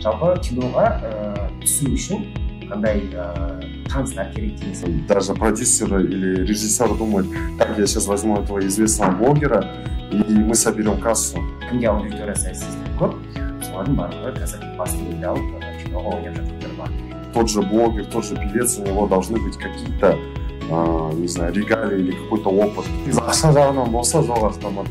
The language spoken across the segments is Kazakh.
Жалпы киноға түсу үшін қандай таныстар керек деген. Даже продюсеры или режиссер думает, так, я сейчас возьму этого известного блогера, и мы соберем кассу. Кімге аудиториясы әсерінен көп, солардың барлығы қазір басты рөлді алып киноға ойнап жатқандар бар. Тот же блогер, тот же певец, у него должны быть какие-то, не знаю, регалии или какой-то опыт. Ақша жағынан болса жоқ автомат.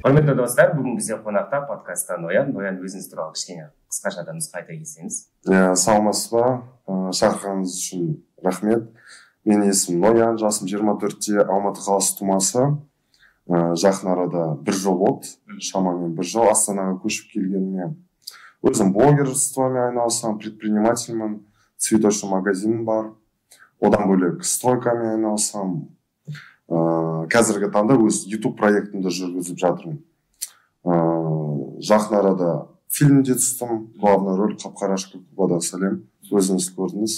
Құрметті достар, бүгін бізде қонақта подкастта Ноян өзіңіз туралы кішкене қысқаша нұсқа айта кетсеңіз. Саламатсыз ба? Шақырғаныңыз үшін рахмет. Менің есімім Ноян, жасым 24-те, Алматы қаласы тумасы. Жақын арада бір жыл болды, шамамен бір жыл Астанаға көшіп келгеніме. Өзім блогерствомен айналысам, предпринимательмін, цветочный магазинім бар. Одан бөлек стройкамен айналысам. Қазіргі таңда өз YouTube проектімді жүргізіп жатырмын. Жақын арада фильмде түстім, главный роль Қап-қарашқа Кубадан сәлем, өзіңіз көрдіңіз.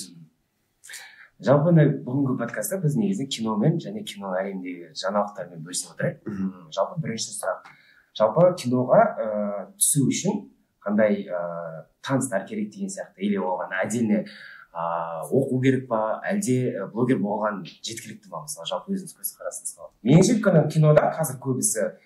Жалпы бүгінгі подкастта біз негізі киномен және кино әлемдегі жаңалықтармен бөлісіп отырайық. Жалпы бірінші сұрақ. Жалпы киноға түсу үшін қандай таныстар керек деген сияқты, или оған отдельно оқу керек па, әлде блогер болған жеткілікті ба, мысалы, жалпы өзіңіз көзқарасыңыз қалай? Меніңше кинода қазір көбісі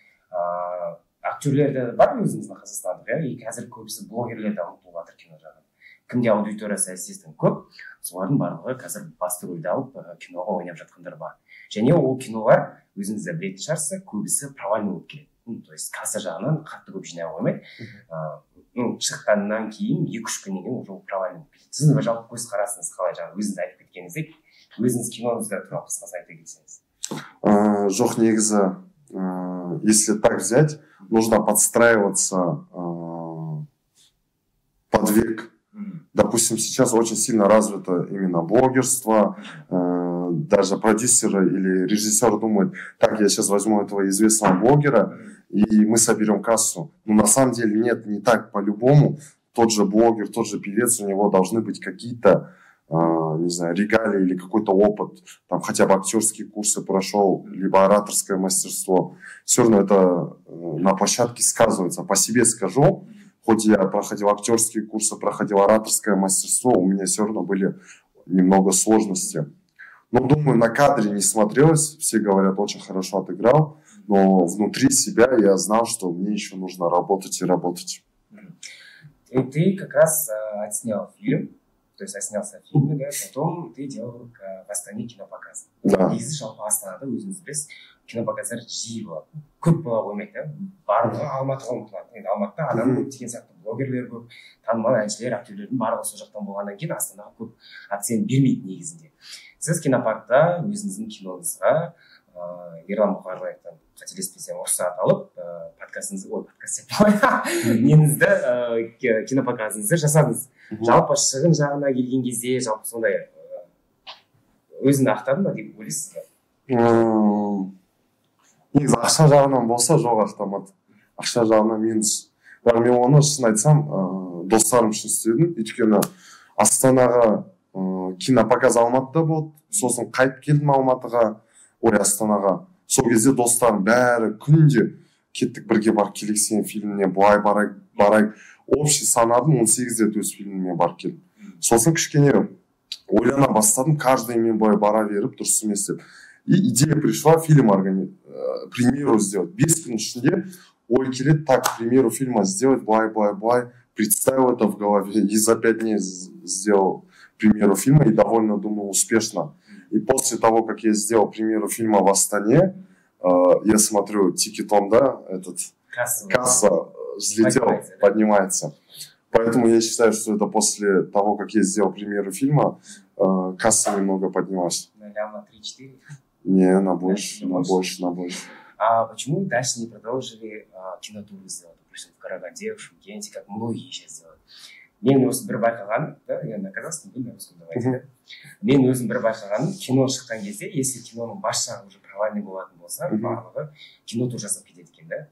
актерлерді бар өзіміздің қазақстандық, и қазір көбісі блогерлерді ұмытылып жатыр кино жағынан. Кімге аудиториясы әсерінен көп, солардың барлығы қазір басты рөлді алып киноға ойнап жатқандар бар. Және ол кинолар өзіңіз де білетін шығарсыз, көбісі провальный болып келеді. То есть касса жағынан қатты көп жинай қоймайды. Шыққаннан кейін 2-3 күннен кейін уже провальный болып кетеді. Сіздің жалпы көзқарасыңыз қалай, жаңа өзіңіз айтып кеткеніңіздей, өзіңіз киноңызда туралы қысқаша айта кетсеңіз? Жоқ, негізі, если так взять, нужно подстраиваться под век. Допустим, сейчас очень сильно развито именно блогерство, даже продюсеры или режиссер думают, так, я сейчас возьму этого известного блогера, и мы соберем кассу. Но на самом деле нет, не так по-любому. Тот же блогер, тот же певец, у него должны быть какие-то, не знаю, регалии или какой-то опыт, там хотя бы актерские курсы прошел, либо ораторское мастерство. Все равно это на площадке сказывается. По себе скажу, хоть я проходил актерские курсы, проходил ораторское мастерство, у меня все равно были немного сложности. Но, думаю, на кадре не смотрелось, все говорят, очень хорошо отыграл, но внутри себя я знал, что мне еще нужно работать и работать. И ты как раз отснял фильм, то есть отснялся в фильме, да, потом ты делал в Астане кинопоказ. Да. Негізі жалпы Астанада өзіңіз білесіз, кинопоказдар жиі болады. Көп бола қоймайды, да? Барлығы Алматыға ұмтылады. Енді Алматыда адам көп деген сияқты, блогерлер көп, танымал әншілер, актерлердің барлығы сол жақтан болғаннан кейін Астанаға көп акцент бермейді негізінде. Сіз кинопаркта өзіңіздің киноңызға Ерлан Бұқарбаевтан қателеспесем рұқсат алып неңізді кинопоказыңызды жасадыңыз. Жалпы шығын жағына келген кезде жалпы сондай өзіңді ақтадың ба деп ойлайсыз ба? Негізі ақша жағынан болса жоқ автомат. Ақша жағынан минус. Бірақ мен оны шын айтсам достарым үшін істедім. Өйткені Астанаға кинопоказ Алматыда болды. Сосын қайтып келдім Алматыға, Астанаға. Сол кезде достарым бәрі күнде кеттік бірге барып келейік сен фильміне, бұлай барайық. Общий санадым 18 рет өз фильміне барып келдім. Сосын кішкене ойлана бастадым, каждый мен былай бара беріп, дұрыс емес деп. И идея пришла фильм премьеру сделать. 5 күн ішінде ой келеді, так, премьеру фильма сделать, былай, представил это в голове и за 5 дней сделал премьеру фильма и довольно, думаю, успешно. И после того, как я сделал премьеру фильма в Астане, я смотрю, тикетон, да, касса взлетела, поднимается. Поэтому я считаю, что это после того, как я сделал премьеру фильма, касса немного поднялась. На 3-4? Не, на больше. А почему дальше не продолжили кинотуры сделать, допустим, в Караганде, в Шымкенте, как многие сейчас делают? Мен өзім бір байқағаным, да, я на казахском, на русском давайте, да. Мен өзім бір байқағаным, кино шыққан кезде, если киноның бас жағы уже провальный болатын болса, барлығы кинотур жасап кетеді екен, да.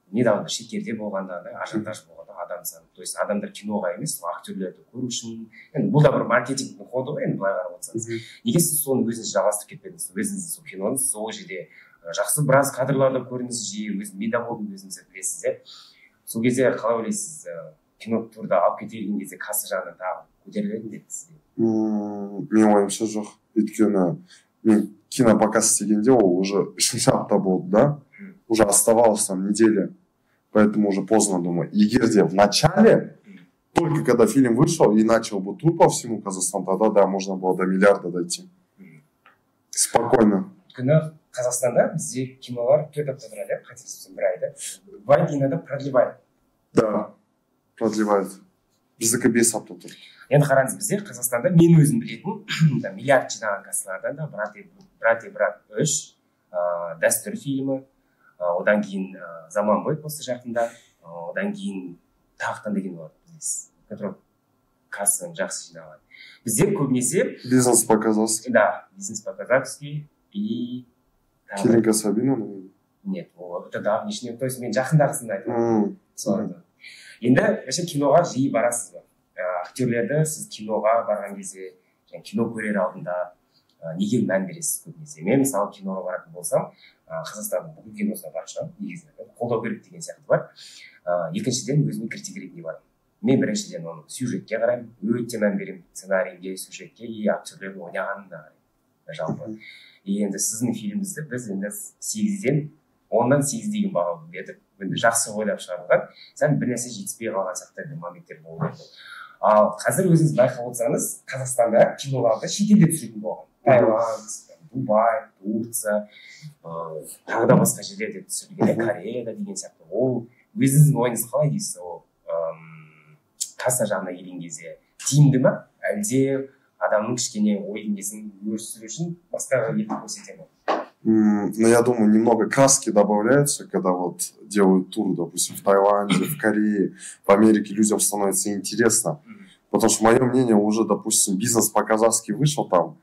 Недавно шетелде болғанда, да, ажиотаж болғанда адам саны. То есть адамдар киноға емес, актерлерді көру үшін, енді бұл да бір маркетингтің ходы ғой, енді былай қарап отырсаңыз. Неге сіз соны өзіңіз жалғастырып кетпедіңіз? Өзіңіздің сол киноңыз сол жерде жақсы біраз кадрларда көрдіңіз, жиі мида болдым, өзіңіз білесіз, иә. Сол кезде қалай ойлайсыз, кино турды алып кете берген кезде касса жағынан тағы көтеріледі ме сізде? Менің ойымша жоқ. Өйткені мен кинопоказ істегенде ол уже 3-ші апта болды, да? Уже оставалось там неделя. Поэтому уже поздно, думаю. Егер де в начале, только когда фильм вышел и начал бы тур по всему Казахстану, тогда, да, можно было до миллиарда дойти. Спокойно. Өйткені Қазақстанда бізде кинолар 4 апта тұрады, қателеспесем 1 айда. Бывает, иногда продлевает. Да, продлевает. Біздікі 5 апта тұр. Енді қараңыз, бізде Қазақстанда мен өзім білетін миллиард жинаған кассалардан да брат и брат 3, дәстүр фильмі, одан кейін Заманбай после жақында, одан кейін Тақтан деген болады, білесіз, который кассаның жақсы жинаған. Бізде көбінесе Бизнес по-казахски. Да, бизнес по-казахски и Келинка Сабина? Нет, это давнишний, то есть мен жақындағысын айтамын. Енді вообще киноға жиі барасыз ба? Актерлерді сіз киноға барған кезде, кино көрер алдында неге мән бересіз көбінесе? Мен мысалы киноға баратын болсам, Қазақстанның бүкіл киносына барып шығамын, негізінде қолдау керек деген сияқты бар. Екіншіден өзіме критик ретінде барамын. Мен біріншіден оны сюжетке қараймын, өте мән беремін, сценарийге, сюжетке и актерлердің ойнағанына қараймын. Жалпы. Енді сіздің фильміңізді біз енді 8-ден 10-дан 8 деген баға бердік. Енді жақсы ойлап шығарылған, сәл бір нәрсе жетіспей қалған сияқты моменттер болды. Ал қазір өзіңіз байқап отырсаңыз, Қазақстанда киноларды шетелде түсіретін болған. Таиланд, Дубай, Турция, тағы да басқа жерлерде түсірілген, Кореяда деген сияқты. Ол өзіңіздің ойыңыз қалай дейсіз? Ол касса жағына келген кезде тиімді ме? Әлде адамның кішкене ой дүниесін өрістіру үшін басқаға елді көрсете ме? Но я думаю, немного краски добавляются, когда вот делают тур, допустим, в Таиланде, в Корее, в Америке людям становится интересно. Потому что, мое мнение, уже, допустим, бизнес по-казахски вышел там,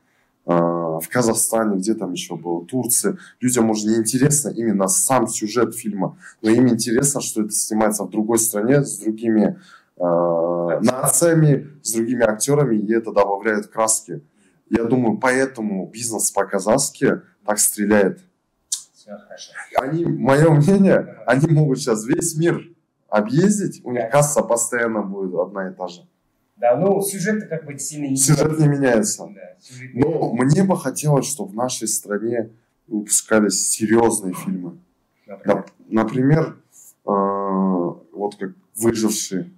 в Казахстане, где там еще было, Турции. Людям уже не интересно именно сам сюжет фильма, но им интересно, что это снимается в другой стране, с другими нациями, с другими актерами, и это добавляет краски. Я думаю, поэтому бизнес по-казахски так стреляет. Все хорошо. Они, мое мнение, они могут сейчас весь мир объездить, у них касса постоянно будет одна и та же. Да, ну сюжет как бы сильно не Сюжет не меняется. Да, сюжет Но не... мне бы хотелось, чтобы в нашей стране выпускались серьезные фильмы. Например, вот как «Выживший»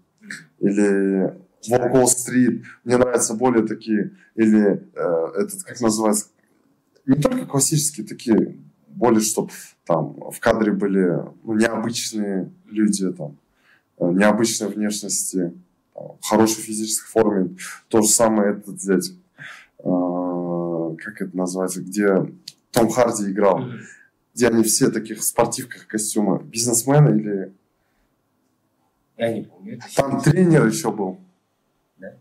или «Волк Уолл-стрит». Мне нравятся более такие, или этот, как называется, не только классические, такие, более, чтобы там в кадре были необычные люди, там, необычной внешности, в хорошей физической форме. То же самое этот взять, как это называется, где Том Харди играл, где они все таких в спортивках, костюмах. Бизнесмены или... Я не помню. Там тренер еще был. Да?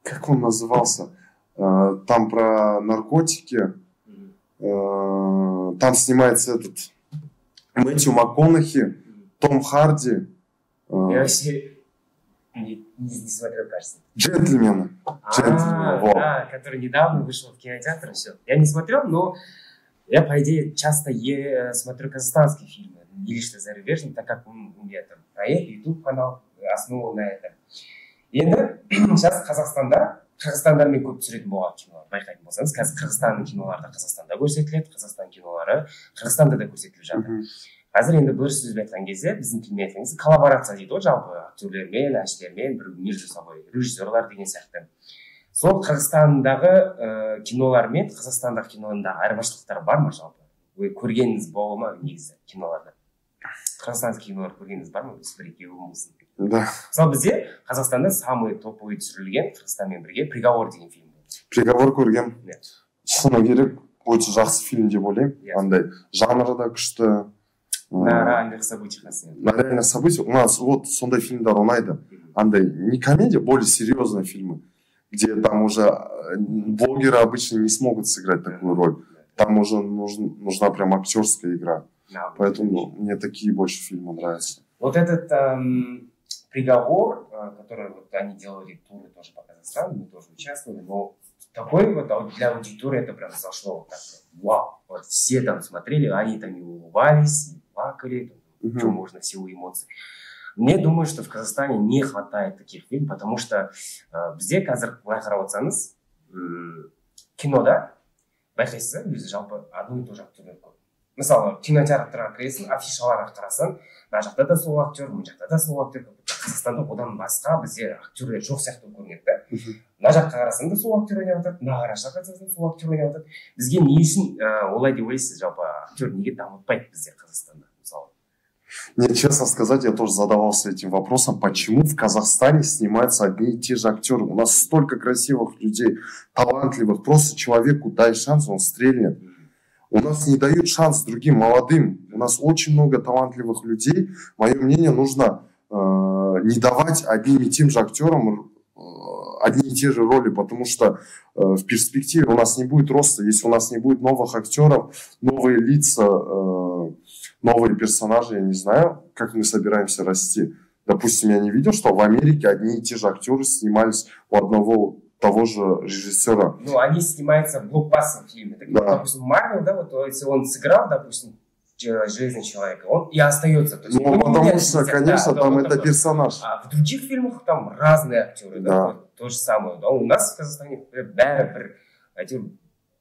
Как он назывался? Там про наркотики. Там снимается этот Мэтью МакКонахи, Том Харди. Я вообще не смотрел, кажется. Джентльмены. Вот. Да, который недавно вышел в кинотеатр, все. Я не смотрел, но я, по идее, часто смотрю казахстанские фильмы, или что зарубежные, так как у меня там проект, YouTube канал основан на этом. Енді сейчас Қазақстандармен көп түсіретін болған кинолар байқайтын болсаңыз, қазір Қырғызстанның кинолары Қазақстанда көрсетіледі, Қазақстан кинолары Қырғызстанда да көрсетіліп жатыр. Қазір енді бір сөзбен айтқан кезде, біздің тілмен айтқан кезде коллаборация дейді ғой, жалпы актерлермен, әншілермен бір между собой, режиссерлар деген сияқты. Сол Қырғызстандағы кинолар мен Қазақстандағы киноларда айырмашылықтар бар ма жалпы? Вы көргеніңіз болды ма негізі киноларда? Қырғызстанский кинолар көргеніңіз бар ма? Бір-екеуі болсын. Да. Мысалы бізде Қазақстанда самый топовый түсірілген Қырғызстанмен бірге «Приговор» деген фильм. «Приговор» көргем. Шыны керек, өте жақсы фильм деп ойлаймын. Андай жанры да күшті. На реальных событиях. На реальных событиях. У нас вот сондай фильмдер ұнайды. Андай не комедия, более серьезные фильмы, где там уже блогеры обычно не смогут сыграть такую роль. Там уже нужна прям актерская игра. Поэтому мне такие больше фильмы нравятся. Вот этот «Приговор», который вот они делали туры тоже по Казахстану, мы тоже участвовали, но такой вот для аудитории это прям зашло. Вот так, вау, вот все там смотрели, они там и улыбались, и плакали, что можно, силу эмоций. Мне думаю, что в Казахстане не хватает таких фильмов, потому что бізде қазір былай қарап отырсаңыз кинода байқайсыз өзі жалпы одно и то же актерлер көп. Мысалы кинотеатрға кіресің, афишаларға қарасаң, мына жақта да сол актер, мына жақта да сол актер. Қазақстанда одан басқа бізде актерлер жоқ сияқты көрінеді да. Мына жаққа қарасаң да сол актер ойнап жатады, мына қарашқа қарасаң сол актер ойнап жатады. Бізге не үшін олай деп ойлайсыз, жалпы актер неге дамытпайды бізде Қазақстанда мысалы? Мне, честно сказать, я тоже задавался этим вопросом, почему в Казахстане снимаются одни и те же актеры. У нас столько красивых людей, талантливых, просто человеку дай шанс, он стрельнет. У нас не дают шанс другим молодым. У нас очень много талантливых людей. Мое мнение, нужно не давать одним и тем же актерам одни и те же роли, потому что в перспективе у нас не будет роста, если у нас не будет новых актеров, новые лица, новые персонажи, я не знаю, как мы собираемся расти. Допустим, я не видел, что в Америке одни и те же актеры снимались у одного того же режиссера. Ну, они снимаются в блокбастерных фильмах. Да. Допустим, Марвел, да, вот если он сыграл, допустим, Железный человек, он и остается. То есть, ну, потому что, конечно, да, там это персонаж. А в других фильмах там разные актеры, да, вот, то же самое. Да, у нас в Казахстане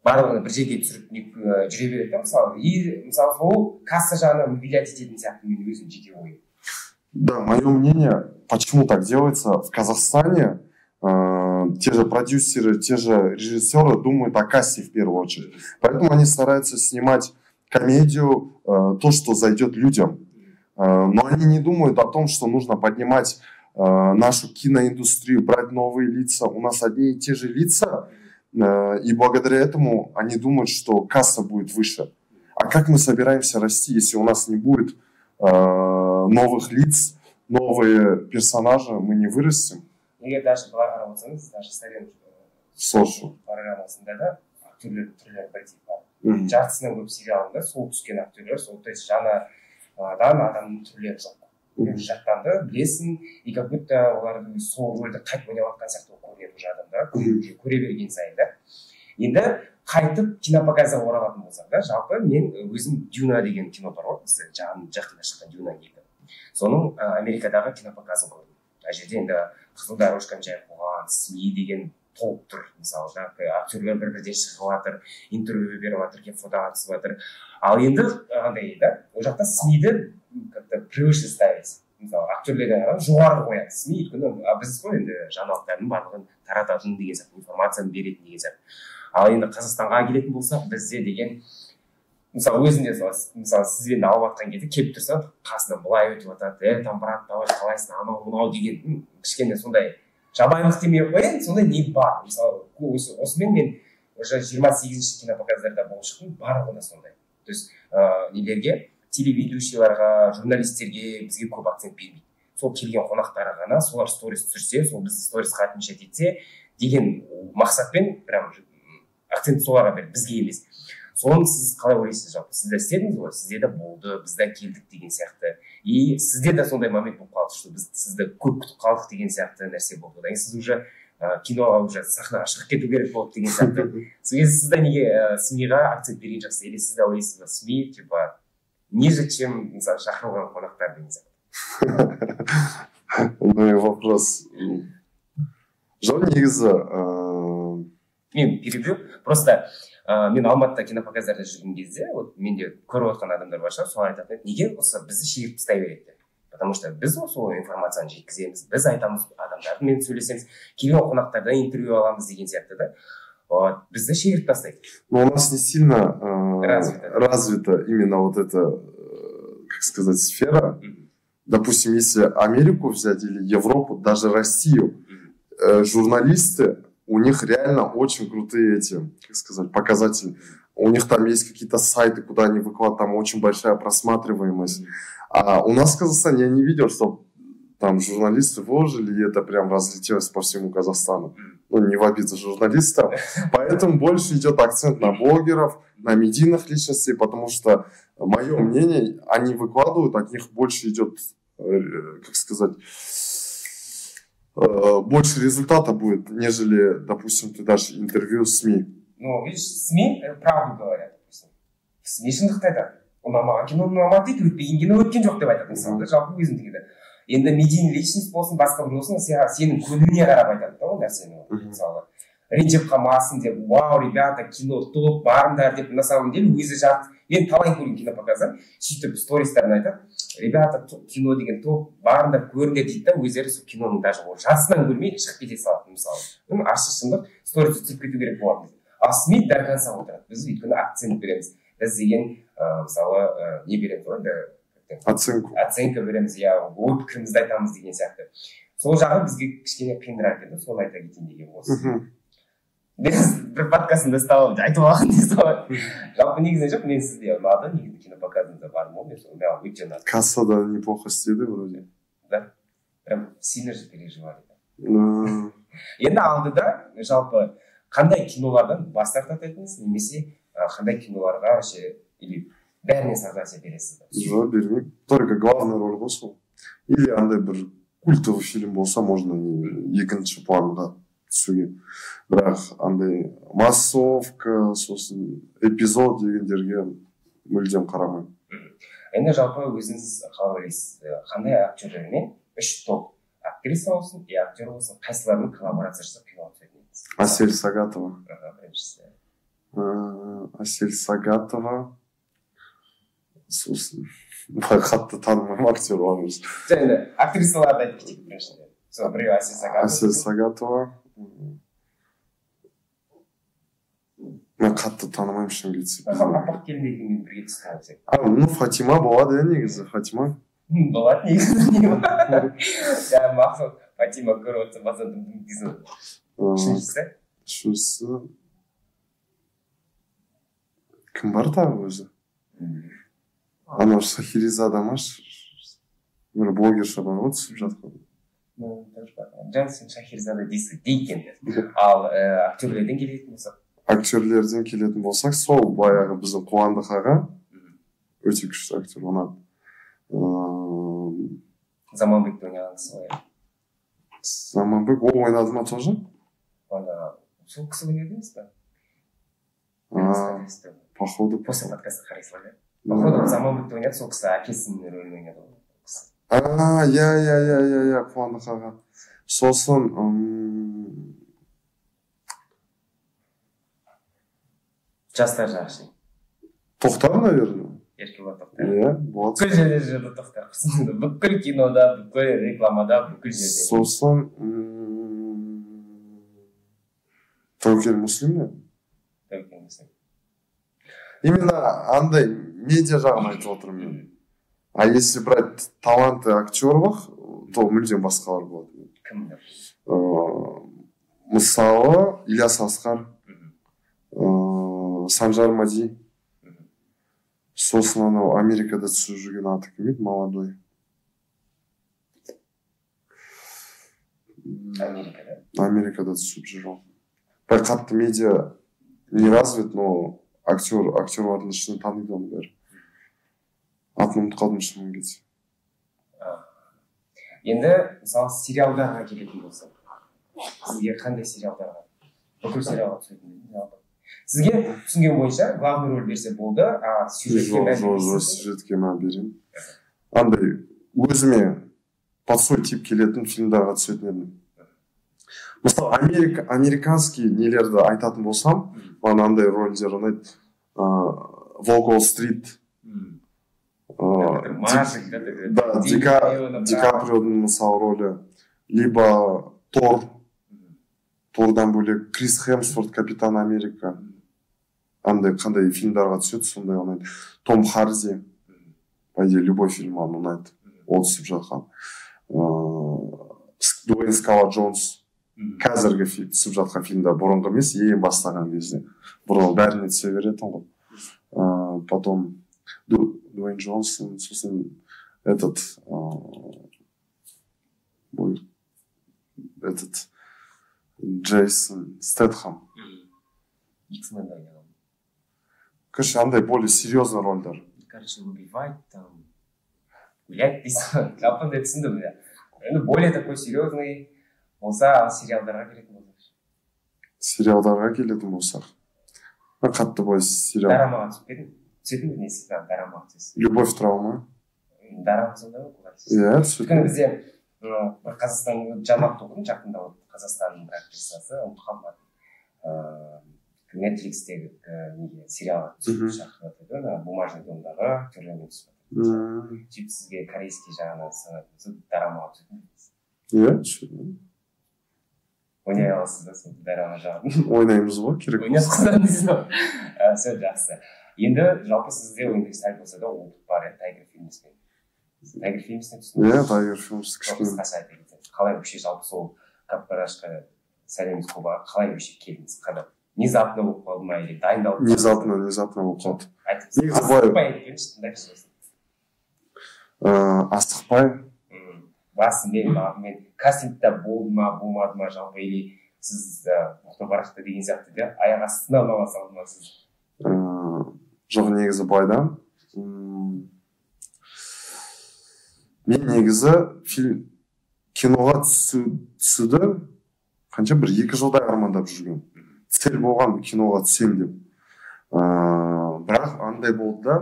барлығын бір жерге түсіріп жүре береді да, мысалы. И мысалы сол касса жағынан влиять ететін сияқты мен өзім жеке ойым. Да, мое мнение, почему так делается в Казахстане, те же продюсеры, те же режиссеры думают о кассе в первую очередь. Поэтому они стараются снимать комедию, то, что зайдет людям. Но они не думают о том, что нужно поднимать нашу киноиндустрию, брать новые лица. У нас одни и те же лица, и благодаря этому они думают, что касса будет выше. А как мы собираемся расти, если у нас не будет новых лиц, новые персонажи, мы не вырастем? Егер даже былай қарап отырсаңыз, даже совет программасында да актерлер түрлері бірдей бар. Жартысынан көп сериалында сол түскен актерлер, сол то есть жаңадан адамның түрлері жоқ. Жақтан да білесің, и как будто олардың сол рөлді қайтып ойнап жатқан сияқты көрінеді уже адамдар, көре берген сайын да. Енді қайтып кинопоказға оралатын болсақ да, жалпы мен өзім Дюна деген кино бар ғой, бізде жақында шыққан Дюна дейді. Соның Америкадағы кинопоказын көрдім. Мына жерде енді қызыл дорожканы жайып қойған, СМИ деген толып тұр, мысалы да, актерлер бір-бірден шығып жатыр, интервью беріп жатыр, келіп фотоға түсіп жатыр. Ал енді қандай да, ол жақта СМИді как-то превыше ставить. Мысалы актерлерден қарап жоғары қояды СМИ, өйткені біз ғой енді жаңалықтардың барлығын тарататын деген сияқты, информацияны беретін деген сияқты. Ал енді Қазақстанға келетін болсақ, бізде деген мысалы өзінде мысалы сізбен алып жатқан кезде келіп тұрса қасынан былай өтіп жатады, там брат давай қалайсың анау мынау деген кішкене сондай жабайылық демей ақ қояйын, сондай не бар. Мысалы осымен мен уже 28-ші кинопоказдарда болып шықтым, барлығында сондай. То есть нелерге, телеведущийларға, журналистерге бізге көп акцент бермейді. Сол келген қонақтарға ғана солар сторис түсірсе, сол бізді сторисқа отмечать етсе деген мақсатпен прям акцент соларға берді, бізге емес. Соны сіз қалай ойлайсыз жалпы? Сіз де істедіңіз ғой, сізде де болды, біз де келдік деген сияқты. И сізде де сондай момент болып қалды, что біз сізді көп күтіп қалдық деген сияқты нәрсе болды. Одан кейін сіз уже киноға уже сахнаға шығып кету керек болды деген сияқты. Сіз де неге СМИға акцент берген жақсы, или сіз де ойлайсыз ба, СМИ типа ниже, чем мысалы шақырылған қонақтар деген сияқты? Ну и вопрос. Жоқ негізі мен перебью, просто мен Алматыда кинопоказдарда жүрген кезде, вот менде көріп отқан адамдар бар шығар, солар айтатын, неге осы бізді шегіп тастай береді? Потому что біз сол информацияны жеткіземіз, біз айтамыз адамдармен сөйлесеміз, келген қонақтардан интервью аламыз деген сияқты да. Вот, бізді шегіп тастайды. Но у нас не сильно развита именно вот эта, как сказать, сфера. Допустим, если Америку взять или Европу, даже Россию, журналисты, у них реально очень крутые эти, как сказать, показатели. У них там есть какие-то сайты, куда они выкладывают, там очень большая просматриваемость. А у нас в Казахстане я не видел, что там журналисты вложили, и это прям разлетелось по всему Казахстану. Ну, не в обиду журналистам. Поэтому больше идет акцент на блогеров, на медийных личностей, потому что, мое мнение, они выкладывают, от них больше идет, как сказать, больше результата будет, нежели, допустим, ты дашь интервью в СМИ. Ну, видишь, СМИ правду говорят, допустим. СМИ шындықты айтады. Ұнамаған кино ұнамады дейді, өтпеген кино өткен жоқ деп айтады мысалы, жалпы өзімдікі. Енді медийный личность болсын, басқа бір болсын, сенің көңіліне қарап айтады да ол нәрсені. Мысалы, ренжіп қалмасын деп, вау, ребята, кино топ, барыңдар деп, на самом деле өзі жарты. Мен талай көрген кинопоказдан, сөйтіп стористарын айтады. Ребята, кино деген топ, барыңдар көріңдер дейді да, өздері сол киноның даже жартысынан көрмей шығып кете салады мысалы. Ашық шындық, сторис түсіп кету керек болады. А СМИ дәл конца отырады. Біз өйткені акцент береміз. Біз деген мысалы не береміз ғой енді оценка береміз, иә, ой пікірімізді айтамыз деген сияқты. Сол жағы бізге кішкене қиындырақ еді, соны айта кетейін деген осы. Бір подкастымда ұстап айтып алған дейсіз ғой. Жалпы негізінен жоқ, мен сізде ұнады, негізі кинопоказында бардым ғой, мен сол маған өте ұнады. Кассада неплохо істеді вроде. Да, прям сильно же переживали. Енді алдыда жалпы қандай кинолардан бас тартатын едіңіз, немесе қандай киноларға вообще или бәріне согласие бересіз ба? Жоқ, бермеймін. Только главный роль ғой сол. Или андай бір культовый фильм болса, можно екінші планға түсуге. Бірақ андай массовка, сосын эпизод дегендерге мүлдем қарамаймын. Енді жалпы өзіңіз қалай ойлайсыз, қандай актерлермен үш топ актриса болсын, и актер болсын, қайсылармен коллаборация жасап кино түсетін едіңіз? Асель Сагатова. Біріншісі. Асель Сагатова. Сосын қатты танымаймын актер бармыз. Енді актрисаларды айтып кетейік біріншіден. Сол біреу Асель Сагатова. Асель Сагатова. Мен қатты танымаймын шын кетсе. Апақ келіндегімен бірге түскен алсақ. Ну, Фатима болады, негізі, Фатима. Болады негізі. Ja, мақсат Фатима көріп отырса, маса дейсің. Үшіншісі? Үшіншісі... Кім бар тағы өзі? Анау Шахерезада ма? Бір блогерша бар ғой түсіп жатқан. Жаңа сен Шахерезада дейсің дейкен. Ал актерлерден келетін болсақ? Актерлерден келетін болсақ, сол баяғы біздің Қуандық аға өте күшті актер, ұнады. Заманбекті ойнаған кісі ғой. Заманбек, ол ойнады ма тоже? Сол кісі ойнады емес па? Походу. После подкаста қарайсыздар да? Походу Заманбекті ойнады, сол кісі әкесінің рөлін ойнады ғой. Я, Қуандық аға. Сосын... Жастар жағы. Тоқтар, наверное. Еркебұлан Тоқтар. Иә, болады. Бүкіл жерде Тоқтар. Бүкіл кинода, бүкіл рекламада, бүкіл жерде. Сосын... Тәуекел Муслим, не? Тәуекел Муслим. Именно андай медиа жағын айтып отырмын мен. А если брать таланты актеров, то мүлдем басқалар болады. Кімдер? Мысалы, Ильяс Асқар, Санжар Мади. Сосын анау Америкада түсіп жүрген аты кім еді, молодой. Америкада түсіп жүр. Бай қатты медиа не развит, но актерлардың ішінен таниды оны бәрі. Атын ұмытып қалдым шынымен кетсе. Енді мысалы сериалдарға келетін болсақ, сізге қандай сериалдарға? Бүкіл сериалға түсетін жалпы. Сізге түсінген бойынша главный роль берсе болды, а сюжетке мән бересіз? Сюжетке мән беремін. Андай өзіме под свой тип келетін фильмдарға түсетін едім. Мысалы, американский нелерді айтатын болсам, маған андай рөлдер ұнайды. Волк-Уолл-стрит. Да, Ди Каприоның мысалы рөлі. Либо Тор. Тордан бөлек Крис Хемсворт, Капитан Америка. Андай қандай фильмдарға түседі, сондай ұнайды. Том Харди. По идее, любой фильм маған ұнайды. Ол түсіп жатқан. Дуэйн Скала Джонс. Қазіргі түсіп жатқан фильмда бұрынғы емес, ең бастаған кезде. Бұрын бәріне түсе беретін ғой. Потом Дуэйн Джонсон, сосын этот Джейсон Стэтхэм. X-Men ойнаған. Короче, андай более серьезный рольдар. Короче, убивать там, гулять дейсің. Жалпында түсіндім, да. Более такой серьезный, болса, ал сериалдарға келетін болсақ. Сериалдарға келетін болсақ. Қатты бой сериал. Дорамаға түсетін бе несі? Дорамаға түсесіз. Любовь, травма. Дорама сонда ма? Иә, өйткені бізде бір Қазақстан жаңалықты оқыдым жақында, Қазақстанның бір актрисасы ұмытқан бар. Netflixтегі сериалға түсіп шақырып жатыр, бумажный домдағы актерлермен түсіп жатыр. Сөйтіп сізге корейский жағынан санайтын дорамаға түсетін бе? Иә, түсетін. Ойнай аласыз да сол дорама жағын? Ойнаймыз ғой, керек. Ойнасыз қыздан дейсіз ғой. Сол жақсы. Енді жалпы сізде ойында сәл болса да опыт бар, Тайгер Фильмспен. Тайгер Фильмстен түсіндіңіз? Иә, Тайгер Фильмс кішкене. Қысқаша айта кетсеңіз, қалай вообще жалпы сол Капкарашқа сәлеміз құба қалай вообще келдіңіз? Қалай? Внезапно болып қалды ма или дайындалып? Внезапно болып қалды. Айтып Астықпай. Басымен кастингта болды ма, болмады ма жалпы, или сіз Мұхтар Барақта деген сияқты да аяқ астына ала салды ма сіз? Жоқ, негізі былай. Мен негізі киноға түсуді қанша бір 2 жылдай армандап жүрген. Цель болған киноға түсем деп. Бірақ андай болды да,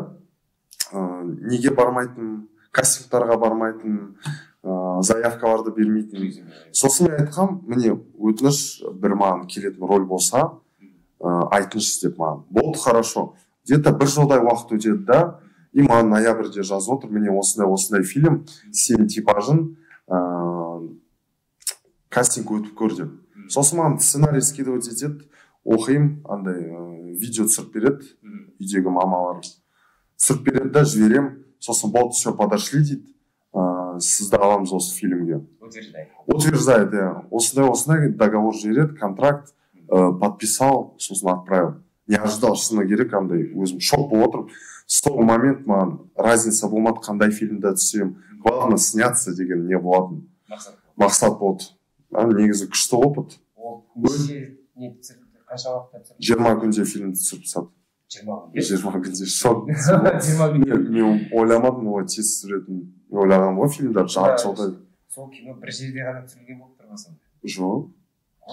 неге бармайтын, кастингтарға бармайтын, заявкаларды бермейтін. Сосын мен айтқам, міне өтініш бір маған келетін роль болса, айтыңызшы деп маған. Болды, хорошо. Где-то 1 жылдай уақыт өтеді да, и маған ноябрьде жазып отыр, міне осындай фильм, сен типажын кастинг өтіп көр деп. Сосын маған сценарий скидывать етеді, оқимын, андай видео түсіріп береді, үйдегі мамалар түсіріп береді да, жіберем. Сосын болды, все, подошли дейді, сізді аламыз осы фильмге. Утверждает, иә. Осындай договор жібереді, контракт подписал, сосын отправил. Не ожидал, шыны керек, андай өзім шок болып отырып. Сол момент маған разница болмады, қандай фильмде түсем. Главное сняться деген не болатын. Мақсат болды. Негізі күшті опыт. Қанша уақытта түсірді? 20 күнде фильмді түсіріп тастады. 20 күнде шок. 20 күнде. Мен ойламадым ғой тез түсіретін. Мен ойлағанмын ғой фильмдер жарты жылда. Сол кино бір жерде ғана түсірілген болып тұр ма сонда? Жоқ.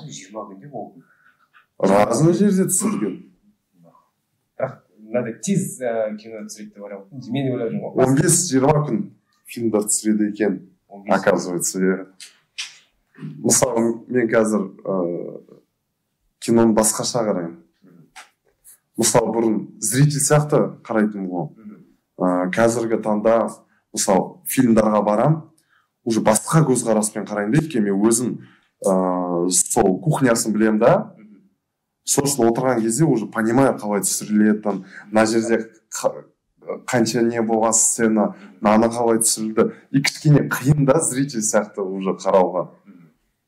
20 күнде болды. Разный жерде түсірілген. Бірақ мынандай тез кино түсіреді деп ойлап отырмын. Мен ойлап жүрмін ғой. 15-20 күн фильмдер түсіреді екен, оказывается. Мысалы, мен қазір киноны басқаша қараймын. Мысалы, бұрын зритель сияқты қарайтын ғой. Қазіргі таңда, мысалы, фильмдарға барам, уже басқа көзқараспен қараймын да, өйткені мен өзім сол кухнясын білем да, сосын отырған кезде уже понимаю, қалай түсіріледі, мына жерде қанша не болған сцена, мынаны қалай түсірілді. И кішкене қиын да зритель сияқты уже қарауға.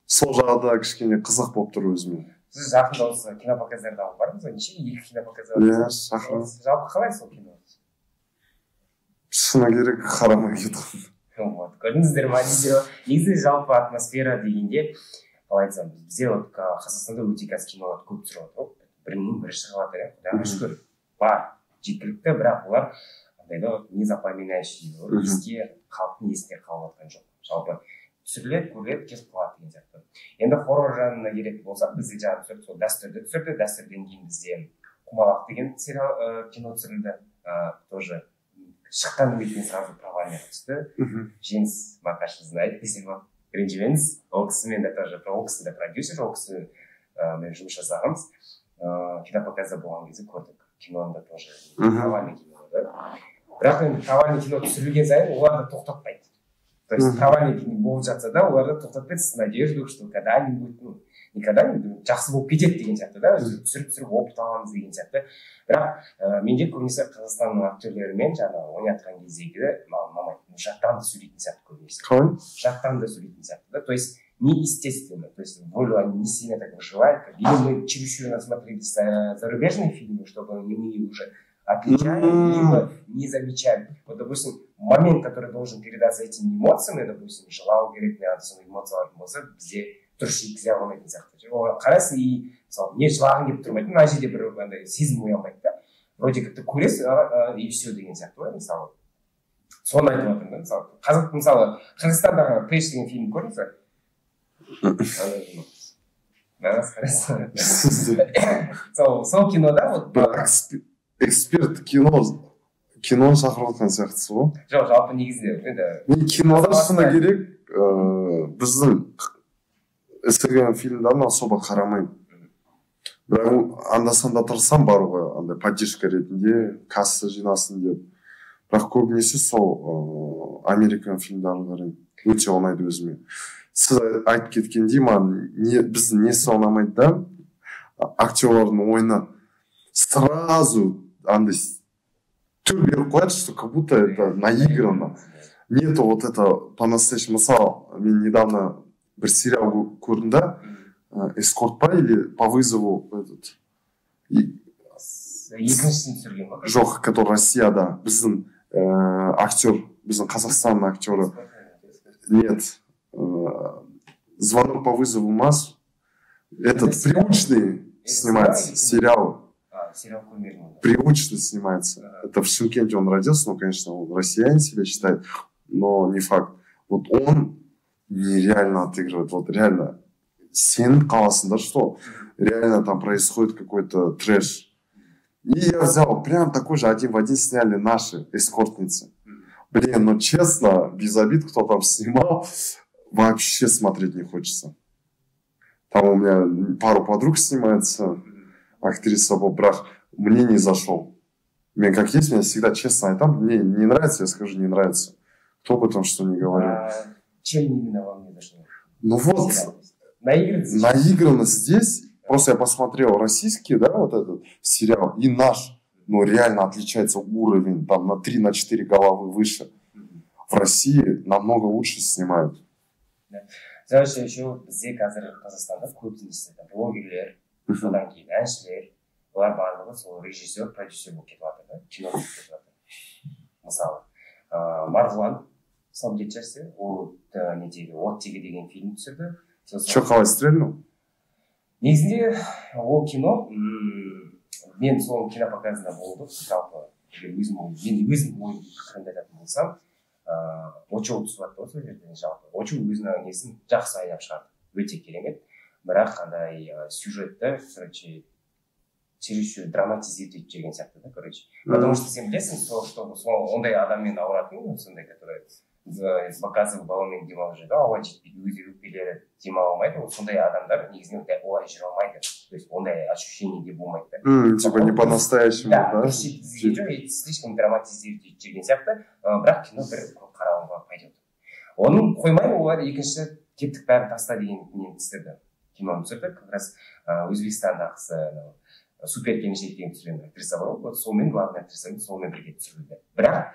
Сол жағда кішкене қызық болып тұр өзіме. Сіз жақында осы кинопоказдарда бардыңыз ғой, неше 2 кинопоказдар? Иә, шақырдым. Жалпы қалай сол кино? Шыны керек, қарамай кеткен. Көрдіңіздер ма? Негізі жалпы атмосфера дегенде, қалай айтсам, бізде Қазақстанда өте қазір кинолар көп түсіріп отыр. Бірінен-бірі шығып жатыр, құдайға шүкір. Бар, жеткілікті, бірақ олар не запоминающий, еске халықтың есінде қалып жатқан жоқ. Жалпы түсіріледі, көріледі, кетіп қалады деген сияқты. Енді хоррор жанына келетін болсақ, бізде жаңа түсірді, сол дәстүрді түсірді, дәстүрден кейін бізде Құмалақ деген кино түсірілді, тоже шыққан бетінен сразу провальный түсті. Жеңіс Мақашев знает, десем ма, ренжімеңіз, ол кісімен де тоже, ол кісі де продюсер, ол кісі мен жұмыс жасағанбыз, кинопоказда болған кезде көрдік, киноны да тоже провальный кино да. Бірақ енді провальный кино түсірілген сайын оларды тоқтатпайды. То есть провальный кино болып жатса да, оларды тоқтатпайды с надеждой, что когда-нибудь, никогда-нибудь жақсы болып кетеді деген сияқты да, түсіріп опыт аламыз деген сияқты. Бірақ менде көбінесе Қазақстанның актерлерімен жаңа ойнатқан кездегі мамай жаттан да сөйлейтін сияқты көбінесе. Қалай? Жаттан да сөйлейтін сияқты да. То есть неестественно, то есть волю они не сильно так выживают. Или мы чересчур насмотрелись зарубежные фильмы, чтобы мы уже отличаем, либо не замечаем. Вот, допустим, момент, который должен передаться этими эмоциями, допустим, жылау керек, соның эмоциялардың болса, бізде дұрыс жеткізе алмайтын сияқты. Қарайсың, и мысалы, не жылағың келіп тұрмайды, мына жерде бір андай сезім оянбайды да. Вроде как ты көресің, и все деген сияқты ғой, мысалы. Соны айтып отырмын да, мысалы. Мысалы, Қырғызстандағы Пэш деген фильм көрдіңіз бе? сол кинода вот эксперт киноны шақырып отқан сияқтысыз ғой. жоқ, жалпы негізінде енді мен кинода шыны керек біздің түсірген фильмдерін особо қарамаймын. Бірақ анда-санда тырысамын баруға, андай поддержка ретінде касса жинасын деп. Бірақ көбінесе сол американ фильмдерін қараймын. Өте ұнайды өзіме. Сіз айтып кеткендей, маған біздің несі ұнамайды да, актерлардың ойына сразу андай түр беріп қояды, что как будто это наиграно. Нету вот это по-настоящему. Мысалы, мен недавно бір сериал көрдім да, эскорт па или по вызову этот. Екіншісін түсірген ба? Жоқ, который Россияда. Біздің актер, біздің Қазақстанның актері. Нет. Звонок по вызову МАЗ. Этот привычный снимается сериал. Сериал көрмедім. Привычно снимается. Это в Шымкенте он родился, ну, конечно, он россиянин себя считает, но не факт. Вот он нереально отыгрывает, вот реально. Сенің қаласында, что реально там происходит какой-то трэш. И я взял, прям такой же один в один сняли наши эскортницы. Блин, ну честно, без обид, кто там снимал, вообще смотреть не хочется. Там у меня пару подруг снимается, актриса Бобрах, мне не зашел. Мне как есть, мне всегда честно, а там мне не нравится, я скажу, не нравится. Кто бы там что ни говорил. Чем именно вам не зашло? Ну вот, наигранность здесь. Просто я посмотрел российский, да, вот этот сериал, и наш, ну, реально отличается уровень, там, на 3-4 головы выше. В России намного лучше снимают. Заочно еще бізде қазір Қазақстанда көбінесе блогерлер, содан кейін әншілер, олар барлығы сол режиссер, продюсер болып кетіп жатыр да, кино болып кетіп жатыр. Мысалы, Марғұлан сау кетшерсе, ол недегі оттегі деген фильм түсірді. Че, қалай стрельнул? Негізінде ол кино, мен сол кинопоказында болдым, жалпы мен өзім ойым пікірімді айтатын болсам, очоу түсіп жатты осы жерден жалпы. Очоу өзінің несін жақсы айнап шығарды, өте керемет. Бірақ қандай сюжетті, короче, чересчур драматизировать етіп жүрген сияқты да, короче. Потому что сен білесің, сол ондай адаммен ауыратын, сондай, который показывал баллонмен демалып жүрді, ауа жетпейді, өзі өкпелері демала алмайды, вот сондай адамдар негізінен олай жүре алмайды. То есть ондай ощущение де болмайды да. Типа не по-настоящему, да? Слишком драматизировать жүрген сияқты, бірақ кино бір қарауға пойдет. Оның қоймай, олар екінші кептік бәрін таста деген нені түсірді. Киноны түсірді, как раз Өзбекстандағысы супер келіншек деген түсірген актриса бар ғой, сонымен главный актрисамен сонымен бірге түсірілді. Бірақ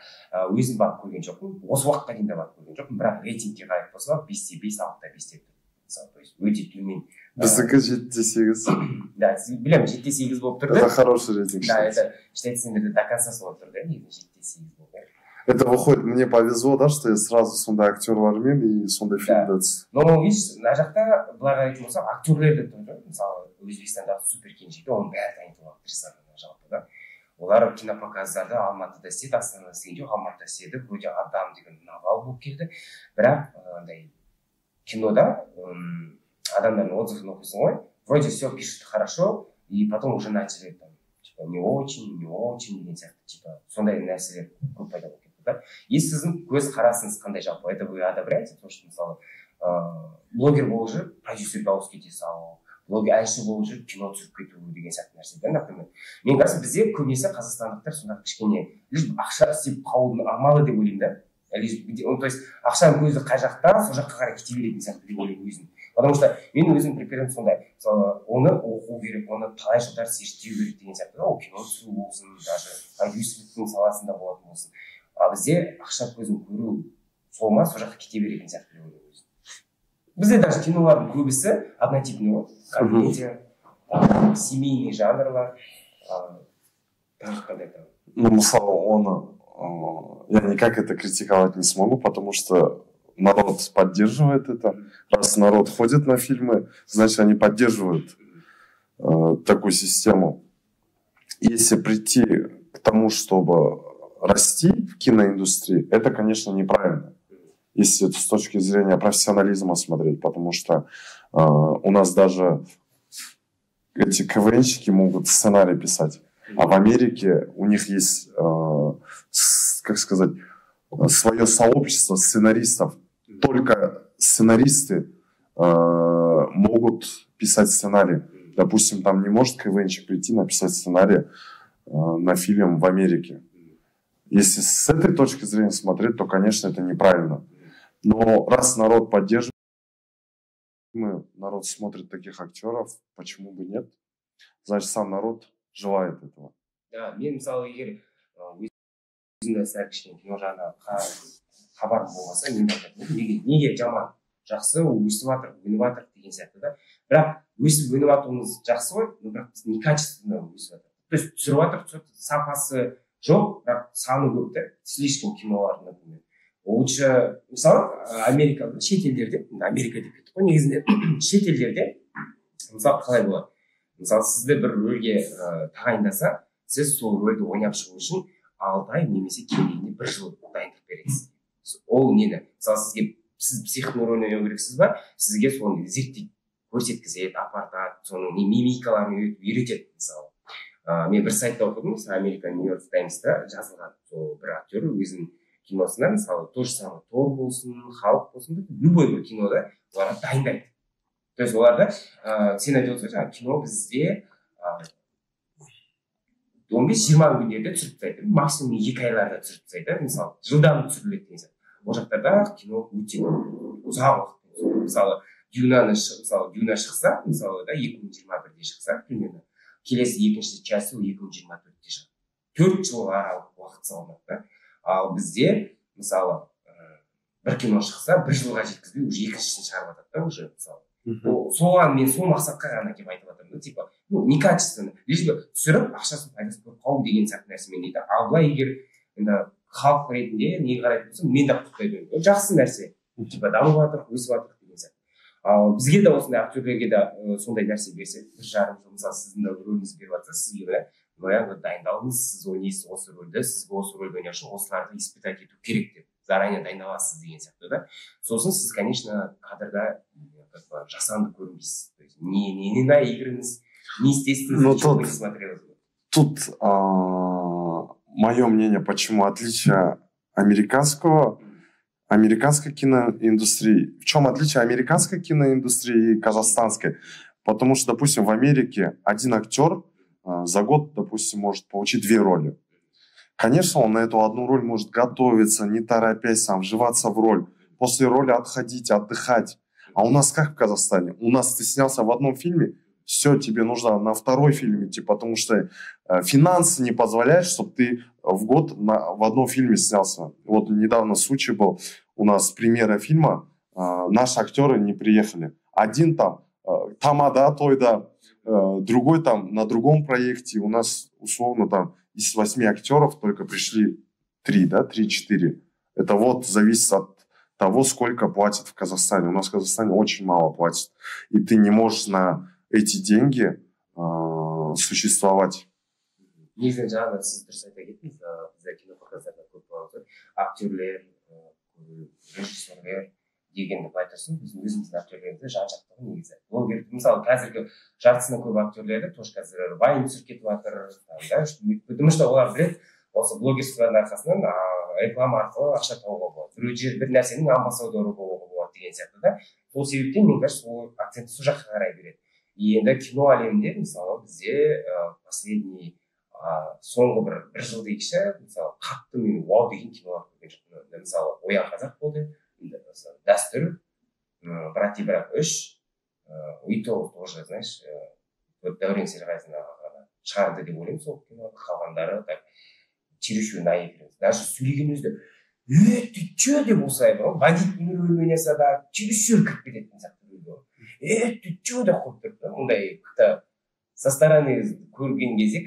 өзім барып көрген жоқпын, осы уақытқа дейін де барып көрген жоқпын, бірақ рейтингке қарайтын болса 5-те 5, 6-та 5 деп тұр. То есть өте төмен. Біздікі 7-те 8. Да, білемін, 7-те 8 болып тұрды. Это хороший рейтинг. Да, это считается до конца болып тұрды, негізі 7-те 8 болып. Это выходит, мне повезло, да, что я сразу сондай актерлармен и сондай фильмді. Но видишь, мына жақта былай қарайтын болсақ, актерлерді тоже, мысалы, Өзбекстандағы супер келіншекті, оның бәрі танитын актрисалар жалпы да. Олар кинопоказдарды Алматыда істеді, Астанада істеген жоқ, Алматыда істеді, вроде Адам деген навал болып келді. Бірақ андай кинода адамдардың отзывын оқисың ғой, вроде все пишет хорошо, и потом уже начали там типа не очень деген сияқты, типа сондай нәрселер көп пайда болып кетті да. И сіздің көз қарасыңыз қандай жалпы, это вы одобряете, то что мысалы блогер болып жүріп продюсерге ауысып кете салу, блогер әнші болып жүріп кино түсіріп кету деген сияқты нәрседен, например. Мен кажется, бізде көбінесе қазақстандықтар сонда кішкене лишь ақша істеп қалудың амалы деп ойлаймын да. То есть ақшаның көзі қай жақта, сол жаққа қарай кете беретін сияқты деп ойлаймын өзім. Потому что мен өзім пікірім сондай, мысалы оны оқу керек, оны талай жылдар зерттеу керек деген сияқты, ол кино түсіру болсын, даже продюсерліктің саласында болатын болсын. А бізде ақша көзін көру сол ма, сол жаққа кете беретін сияқты деп ойлаймын өзім. Бізде даже кинолардың көбісі однотипный ғой, комедия, семейный жанрлар, тағы. Ну, мысалы, оны я никак это критиковать не смогу, потому что народ поддерживает это. Раз народ ходит на фильмы, значит, они поддерживают такую систему. Если прийти к тому, чтобы расти в киноиндустрии, это, конечно, неправильно. если с точки зрения профессионализма смотреть, потому что у нас даже эти КВНщики могут сценарий писать, а в Америке у них есть, как сказать, свое сообщество сценаристов. Только сценаристы могут писать сценарий. Допустим, там не может КВНщик прийти написать сценарий на фильм в Америке. Если с этой точки зрения смотреть, то, конечно, это неправильно. Но раз народ поддерживает, народ смотрит таких актеров, почему бы нет? Значит, сам народ желает этого. Да, мен мысалы егер өзімді сәл кішкене кино жағына хабарым болмаса, мен айтатынмын, неге жаман, жақсы, өсіп жатыр, өніп жатыр деген сияқты да. Бірақ өсіп өніп жатуымыз жақсы ғой, бірақ біз некачественно өсіп жатыр. То есть түсіріп жатыр, сапасы жоқ, бірақ саны көп та, слишком кинолар, например. Лучше, мысалы, Америка, шет елдерде, Америка деп кеттік қой, негізінде шет елдерде, мысалы, қалай болады? Мысалы, сізді бір рөлге тағайындаса, сіз сол рөлді ойнап шығу үшін 6 ай немесе кем дегенде 1 жыл дайындық бересіз. Ол нені? Мысалы, сіз психтың рөлін ойнау керексіз ба? Сізге соны зерттейді, көрсеткізеді, апартады, соның мимикаларын үйретеді, мысалы. Мен бір сайтта оқыдым, мысалы, Америка Нью-Йорк Таймста жазылған сол бір актер өзінің киносына, мысалы, то же самое, Тор болсын, Халық болсын, любой бір кинода оларға дайындайды. То есть оларда, сен айтып отырсың, жаңағы кино бізде 15-20 күндерде түсіріп тастайды, максимум 2 айларда түсіріп тастайды, мысалы, жылдам түсіріледі деген сияқты. Ол жақтарда кино өте ұзақ уақыт. Мысалы, Дюна шықса, мысалы, 2021-де шықса, примерно, келесі екінші часть 2024-де шығады. 4 жыл аралық уақыт салынады да. Ал бізде, мысалы, бір кино шықса, 1 жылға жеткізбей, уже екіншісін шығарып жатады да, уже, мысалы. Соған мен сол мақсатқа ғана келіп айтып жатырмын, типа, некачественно, лишь бы түсіріп, ақшасын пайдасын көріп қалу деген сияқты нәрсемен дейді. Ал былай егер енді халық ретінде не қарайтын болсам, мен де құттықтаймын. Жақсы нәрсе, типа, дамып жатыр, өсіп жатыр деген сияқты. Ал бізге де осындай актерлерге де сондай нәрсе берсе, 1 жарым жыл, мысалы, сіздің де рөліңіз беріп жатса, сізге дайындалыңыз, сіз ойнайсыз осы рөлді, сізге осы рөлді ойнау үшін осыларды испытать ету керек деп, заранее дайындаласыз деген сияқты да. Сосын сіз, конечно, кадрда жасанды көрінбейсіз. Не наигранность, не естественность, ничего не смотрелось. Тут мое мнение, почему отличие американской киноиндустрии. В чем отличие американской киноиндустрии и казахстанской? Потому что, допустим, в Америке один актер за год, допустим, может получить 2 роли. Конечно, он на эту одну роль может готовиться, не торопясь, сам вживаться в роль. После роли отходить, отдыхать. А у нас как в Казахстане? У нас ты снялся в одном фильме, все, тебе нужно на 2-й фильм идти, потому что финансы не позволяют, чтобы ты в год в одном фильме снялся. Вот недавно случай был, у нас премьера фильма, наши актеры не приехали. Один там, тамада тойда, другой там на другом проекте. У нас условно там из 8 актеров только пришли 3-4. Это вот зависит от того, сколько платят в Казахстане. У нас в Казахстане очень мало платят. И ты не можешь на эти деньги существовать. Негізінен жаңағы сіз дұрыс айта кеттіңіз, бізде кинопоказдарда көп болады, актерлер, режиссерлер дегенді былай тұрсын, біздің өзіміздің актерлерімізді жан-жақты ғой негізі. Ол керек, мысалы, қазіргі жартысынан көп актерлерді тоже қазір вайн түсіріп кетіп жатыр, потому что олар біледі, осы блогерскілердің арқасынан реклама арқылы ақша табуға болады. Бір нәрсенің амбассадоры болуға болады деген сияқты да. Сол себептен мен кажется, сол акцент сол жаққа қарай береді. Енді кино әлемінде, мысалы, бізде последний соңғы бір жыл дейікші, мысалы, қатты мен вау деген кинолар көрген жоқпын. Мысалы, Оян қазақ болды, Дәстүр, Брат и брат 3, и то тоже, знаешь, Дәурен Серғазин шығарды деп ойлаймын сол киноны, қалғандары так чересчур наигранность. Даже сөйлеген өзді, ты че деп осылай бар, водительдің рөлін ойнаса да чересчур кіріп кететін сияқты рөлді. Ты че деп қойып тұрып та, ондай со стороны көрген кезде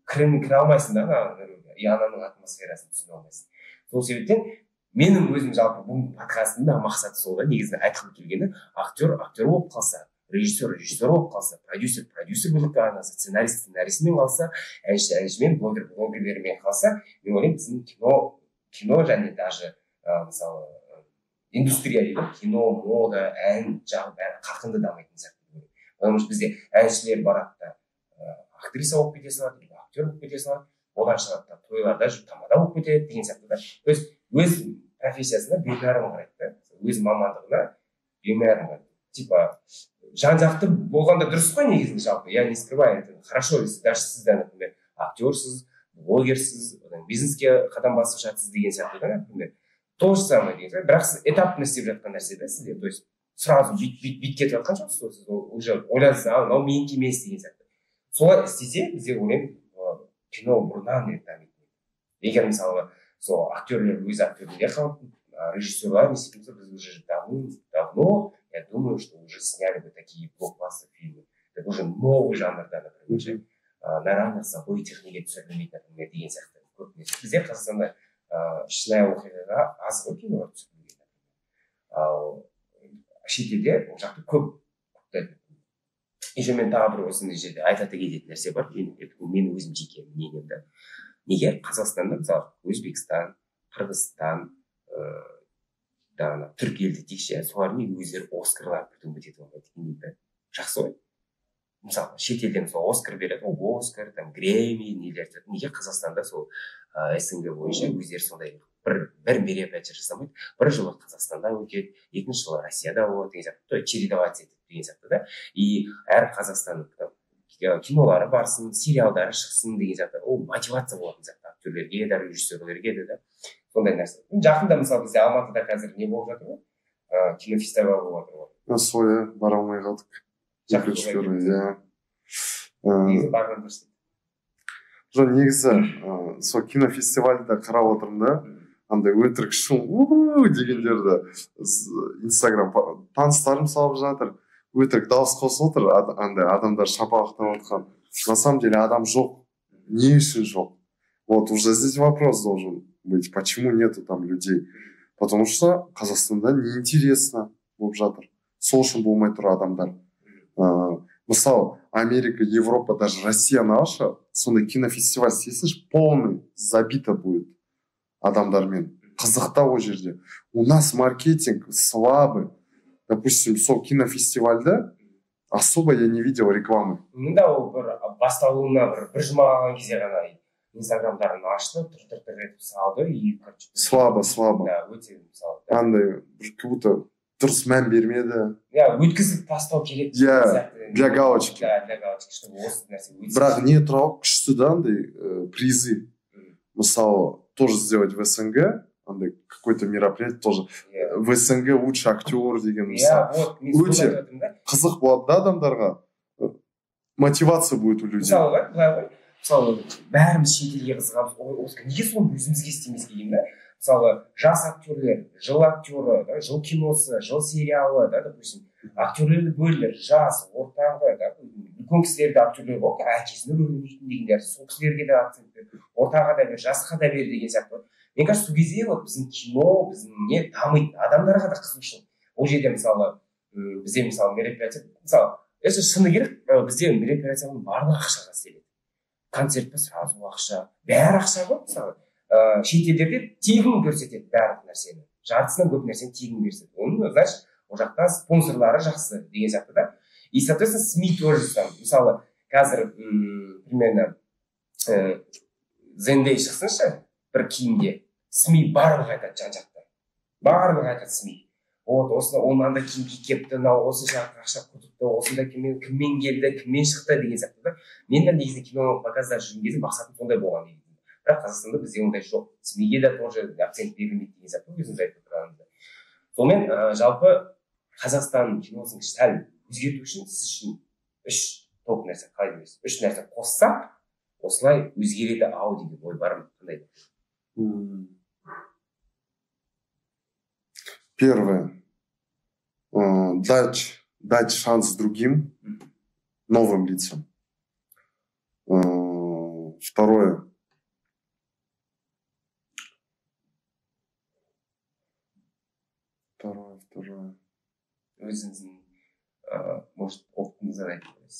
кіре алмайсың да, и ананың атмосферасын түсіне алмайсың. Сол себептен менің өзім жалпы бұл подкастымда мақсаты сол да, негізінде айтқым келгені, актер болып қалса, режиссер болып қалса, продюсер болып қалса, сценаристмен қалса, әншімен, блогерлермен қалса, мен ойлаймын, біздің кино және даже мысалы индустрия дейді ғой, кино, мода, ән жағы бәрі қарқынды дамитын сияқты. Потому что бізде әншілер барады да актриса болып кете салады, актер болып кете салады, одан шығады да тойларда жүріп тамада болып кетеді деген сияқты да. То есть өз профессиясына беймәлім қарайды да, өз мамандығына беймәлім қарайды. Типа жан жақты болғанда дұрыс қой негізінде жалпы. Я не скрываю, это хорошо, если даже сіз, например, актерсіз, блогерсіз, бизнеске қадам басып жатсыз деген сияқты да, например. То же самое деген сияқты. Бірақ сіз этапно істеп жатқан нәрсе да сізде. То есть сразу бүйтіп кетіп жатқан жоқсыз, сіз уже ойлайсыз, мынау менікі емес деген сияқты. Солай істесе бізде ойлаймын кино бұрыннан рет дамиды. Егер мысалы сол актерлер өз актерлерге қалып, режиссерлар не істейтін болса, біз уже давно, я думаю, что уже сняли бы такие блокбастер фильмы. Это уже новый жанр, да, например, на равных собой технике түсірілмейді, например, деген сияқты көп нәрсе. Бізде Қазақстанда шынайы оқиғаға аз ғой кинолар түсірілген. Ал шетелде ол жақта көп. Еще мен тағы бір осындай жерде айтатын кететін нәрсе бар. Мен өзім жеке мнением да. Неге Қазақстанда мысалы Өзбекстан, Қырғызстан, түрік елді текше, солардың өздері Оскарлар бірден өтетіп алмайды екен дейді. Жақсы ғой. Мысалы шетелден мысалы Оскар береді, ол Оскар, там Грэмми, нелер. Неге Қазақстанда сол СНГ бойынша өздері сондай бір мероприятие жасамайды. Бір жылы Қазақстанда өтеді, екінші жылы Россияда болады деген сияқты, чередовать етеді деген сияқты да. И әр Қазақстанның кинолары барсын, сериалдары шықсын деген сияқты, ол мотивация болатын сияқты актерлерге де, режиссерлерге де да. Сондай нәрсе. Жақында мысалы бізде Алматыда қазір не болып жатыр ғой? Кинофестиваль болып жатыр ғой. Соя бара алмай қалдық. Негізі барған дұрыс. Жоқ, негізі сол кинофестивальді қарап отырмын да, андай өтірік шум дегендерді Инстаграм таныстарым салып жатыр, өтірік дауыс қосып отыр, андай адамдар шапалақтап отқан. На самом деле адам жоқ. Не үшін жоқ? Вот уже здесь вопрос должен быть, почему нету там людей? Потому что Қазақстанда неинтересно болып жатыр. Сол үшін болмай тұр адамдар. Мысалы, Америка, Европа, даже Россияны алшы, сондай кинофестиваль істесінші, полный забито будет адамдармен. Қызықта ол жерде. У нас маркетинг слабый. Допустим, сол кинофестивальда особо я не видел рекламы. Да, ол бір басталуына бір жұма қалған кезде ғана инстаграмдарын ашты, тұр етіп салды и слабо. Да, өте мысалы. Андай, как будто дұрыс мән бермеді. Өткізіп тастау керек. Для галочки. Да, для галочки, чтобы осы нәрсе өтсе. Бірақ не тұрау күшті да, андай призы. Мысалы, тоже сделать в СНГ, андай какое-то мероприятие тоже. В СНГ лучший актер деген мысалы. Өте қызық болады да адамдарға. Мотивация будет у людей. Мысалы, бәріміз шетелге қызығамыз. Неге соны өзімізге істемеске деймін да? Мысалы, жас актерлер, жыл актері, жыл киносы, жыл сериалы, допустим, актерлерді бөлдер, жас, ортаңғы, үлкен кісілерді актерлер болып, әкесінің рөлін ойнайтын дегендер, сол кісілерге де акцент бер, ортаға да бер, жасқа да бер деген сияқты. Мен кажется, сол кезде біздің кино, біздің не дамиды, адамдарға да қызығушылық. Ол жерде мысалы, бізде мысалы мероприятие, мысалы, если шыны керек, бізде мероприятияның барлығы ақшаға істеледі. Концертте сразу ақша, бәрі ақша ғой, мысалы. Шетелдерде тегін көрсетеді барлық нәрсені. Жартысынан көп нәрсені тегін көрсетеді. Оның, значит, ол жақта спонсорлары жақсы деген сияқты да. И, соответственно, СМИ тоже там. Мысалы, қазір примерно Зендей шықсыншы бір киімде. СМИ барлығы айтады жан-жақта. Барлығы айтады СМИ. Вот, онан да киім кепті, осы жаққа ақша құтыпты, осында кіммен келді, кіммен шықты деген сияқты да. Мен де негізі кино показдар жүрген кезде мақсатым сондай болған дейді. Бірақ Қазақстанда бізде ондай жоқ. СМИге де тоже акцент берілмейді деген сияқты өзіңіз айтып отырғаныңызда. Сонымен жалпы Қазақстан киносын сәл өзгерту үшін сіз үшін үш топ нәрсе қалай дейсіз? Үш нәрсе қоссақ, осылай өзгереді ау деген ой бар ма? Қандай? Первое. Дать шанс другим новым лицам. Второе. Өзіңіздің, может, опытыңыздан айтыңыз.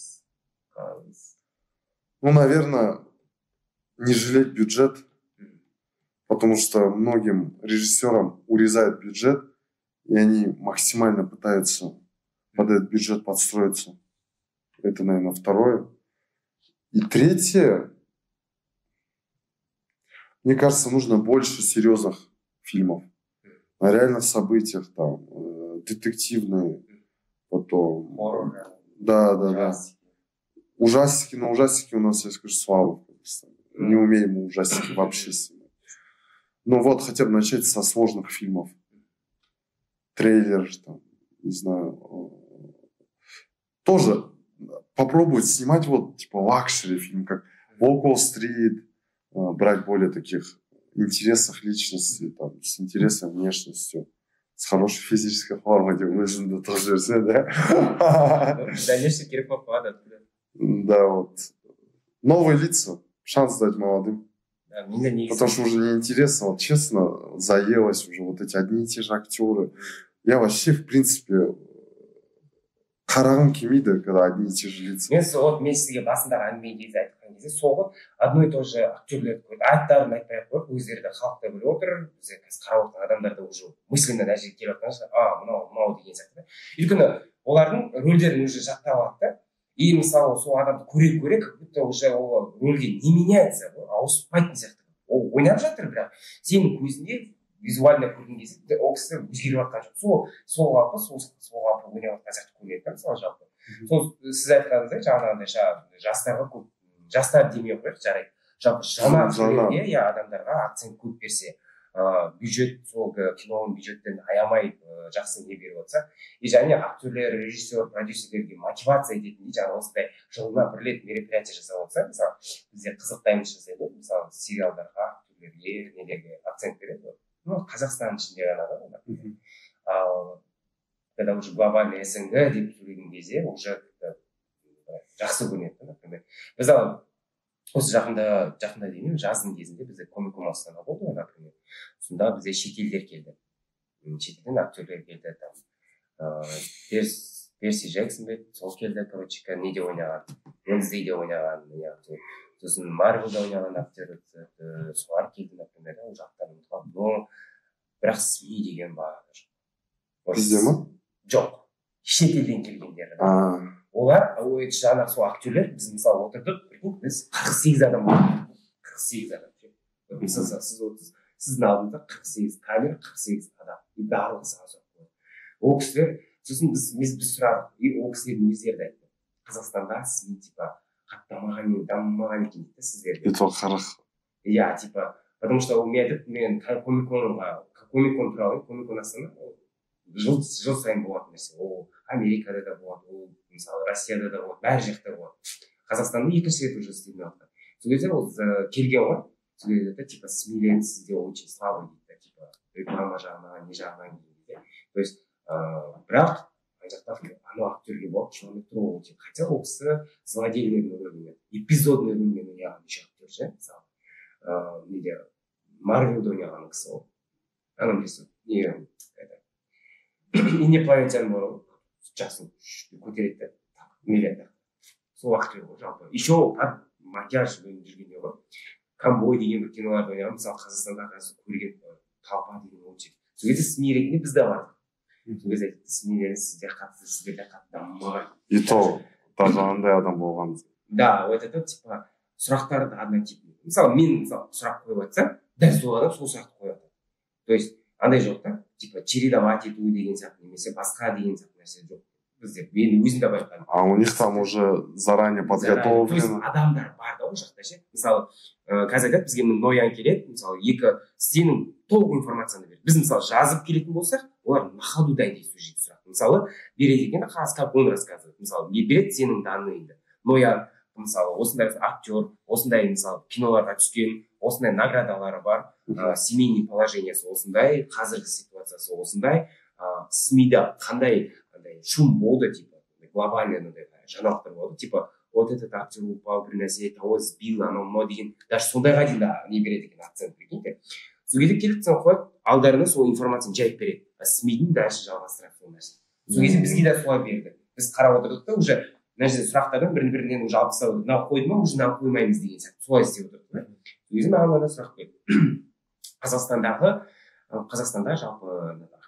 Ну, наверное, не жалеть бюджет, потому что многим режиссерам урезают бюджет и они максимально пытаются под этот бюджет подстроиться. Это, наверное, второе. И третье, мне кажется, нужно больше серьезных фильмов. На реальных событиях, там, детективные, потом... Да. Ужастики, но ужастики у нас, я скажу, слабо. Не умеем мы ужастики вообще снимать. Ну вот, хотя бы начать со сложных фильмов. Трейлер, там, не знаю. Тоже попробовать снимать вот, типа, лакшери фильм, как «Волк Уолл-стрит», брать более таких интересных личностей, там, с интересной внешностью, с хорошей физической формой, деп өзіңді тоже жүрсе, да? Дальнейший керек болып қалады. Да, вот. Новые лица, шанс дать молодым. Да, потому что уже неинтересно, вот честно, заелось уже вот эти одни и те же актеры. Я вообще, в принципе, қарағым келмейді, когда одни и те же лица. Мен сізге басындағы әңгіме кезде айтқан кезде соғы одно и то же актерлерді көрді. Аттарын айтпай ақ қойып, өздері де халық та біліп отыр, бізде қазір қарап отырған адамдар да уже мысленно мына жерге келіп жатқан шығар, мынау деген сияқты. Өйткені олардың рөлдерін уже жаттап алады да. И мысалы сол адамды көре как будто уже ол рөлге не меняется, ауыспайтын сияқты. Ол ойнап жатыр, бірақ сенің көзінде визуально көрген кезде ол кісі өзгеріп жатқан жоқ. Сол қалпы ойнап жатқан сияқты көрінеді да, мысалы жалпы. Сол сіз айтқаныңыздай жаңағындай жастарға көп, жастар демей ақ қояйық, жарайды. Жалпы жаңа актерлерге, адамдарға акцент көп берсе, бюджет, сол киноның бюджеттен аямай жақсы не беріп отырса, и және актерлер, режиссер, продюсерлерге мотивация ететіндей жаңа осындай жылына бір рет мероприятие жасап отырса, мысалы бізде қызық дайындық жасайды, мысалы сериалдарға, актерлерге, нелерге акцент береді. Ну, Қазақстанның ішінде ғана да. Ал когда уже глобальный СНГ деп сөйлеген кезде уже жақсы көрінеді, например. Мысалы осы жақында деймін, жаздың кезінде бізде Комик-кон Астана болды, например. Сонда бізде шетелдер келді. Шетелден актерлер келді, там Перси Джексон бе, сол келді, короче, неде ойнаған, Уэнсдейде ойнаған, сосын Марвелда ойнаған актер, солар келді, например, ол жақтарын ұмытқан. Но бірақ СМИ деген бар. Бізде ма? Жоқ, шетелден келгендер. Олар, жаңағы сол актерлер, біз мысалы отырдық, біз 48 адам болдық. 48 адам. Мысалы, сіздің алдыңызда 48 камера, 48 адам. И барлығы сразу. Ол кісілер, сосын біз сұрадық, и ол кісілердің өздері де айтты. Қазақстанда СМИ, типа, дамымаған екен дейді сіздерге. Это 40. Я, типа, потому что мен Комик-кон туралы, Комик-кон Астана, жыл сайын болатын нәрсе. Ол Америкада да болады, ол мысалы Россияда да болады, бәр жақта болады. Қазақстанда екінші рет уже істемей жатқан. Сол кезде ол келген ғой, сол кезде типа СМИлер сізде очень слабый дейді, типа реклама жағынан, не жағынан дейді. То есть, бірақ ана жақта анау актерге болып шынымен тұру деп. Хотя ол кісі злодейлердің рөлімен, эпизодный рөлмен ойнаған еще актер ше, мысалы неде Марвелда ойнаған кісі ол. Ана білесің, инопланетян бар ғой, жақсы көтереді, миллиард. Сол актер ғой жалпы. Еще макияжбен жүргенде ғой. Камбой деген бір киноларды ойнаған, мысалы Қазақстанда қазір көрген Талпа деген очек. Сол кезде СМИ ретінде біз де бардық. Сол кезде СМИлер сізде қатты, сіздерде қатты дамымаған. И то даже андай адам болған. Да, вот это типа сұрақтары да однотипный. Мысалы мен сұрақ қойып жатсам, дәл сол адам сол сұрақты қояды. То есть андай жоқ та, типа чередовать ету деген сияқты немесе басқа деген сияқты нәрсе жоқ. Бізде мен өзім де байқадым. А у них там уже заранее подготовлено. То есть адамдар бар да ол жақта ше. Мысалы қазір айтады бізге ноян келеді, мысалы сенің толық информацияны береді. Біз мысалы жазып келетін болсақ, олар на ходу дайындайды сол жерде сұрақ. Мысалы береді екен, как он рассказывает. Мысалы не береді сенің данныйыңды. Ноян мысалы осындай актер, осындай мысалы киноларға түскен, осындай наградалары бар, семейный положениесі осындай, қазіргі ситуациясы осындай, СМИда қандай шум болды, типа глобальный жаңалықтар болды, типа вот этот актер упал при нәрсе, того сбил, анау деген, даже сондайға дейін не береді екен акцент, прикиньте. Сол кезде келіп қойып, алдарына сол информацияны жайып береді, СМИдің дальше жалғастырады сол нәрсе. Сол кезде бізге де солай берді. Біз қарап отырдық та уже мына жерде сұрақтардың бірін-бірінен уже алып тастап, мынау қойды ма, уже мынау қоймаймыз деген сияқты. Солай істеп отырдық. Сол кезде маған мына сұрақ қойды. Қазақстанда жалпы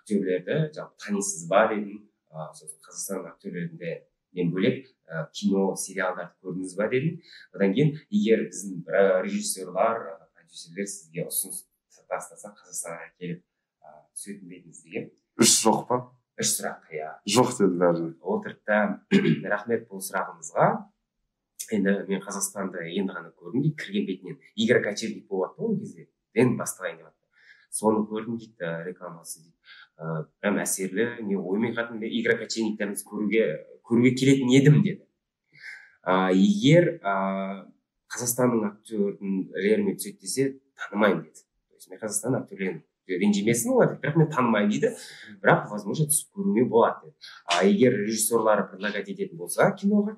актерлерді жалпы танисыз ба дедім. Сосын Қазақстан актерлерінде мен бөлек кино сериалдарды көрдіңіз ба дедім. Одан кейін егер біздің режиссерлар продюсерлер сізге ұсыныс тастаса Қазақстанға келіп түсетін бе едіңіз деген. Үш жоқ па? Үш сұрақ. Иә, жоқ деді бәрі. отырықта рахмет бұл сұрағыңызға. Енді мен Қазақстанды енді ғана көрдім дейді, кірген бетінен Игорь Кочевник болады ол кезде, мен бастағайын деп жатыр. Соны көрдім дейді, рекламасы дейді. Прям әсерлі, не оймен қатын Игорь Кочевниктеріміз көруге келетін едім деді. Егер Қазақстанның актерлерімен түседі десе, танымаймын деді. То есть мен Қазақстан актерлерін ренжімесін олар, бірақ мен танымаймын дейді, бірақ возможно түсіп көруге болады деді. Егер режиссерлары предлагать ететін болса киноға,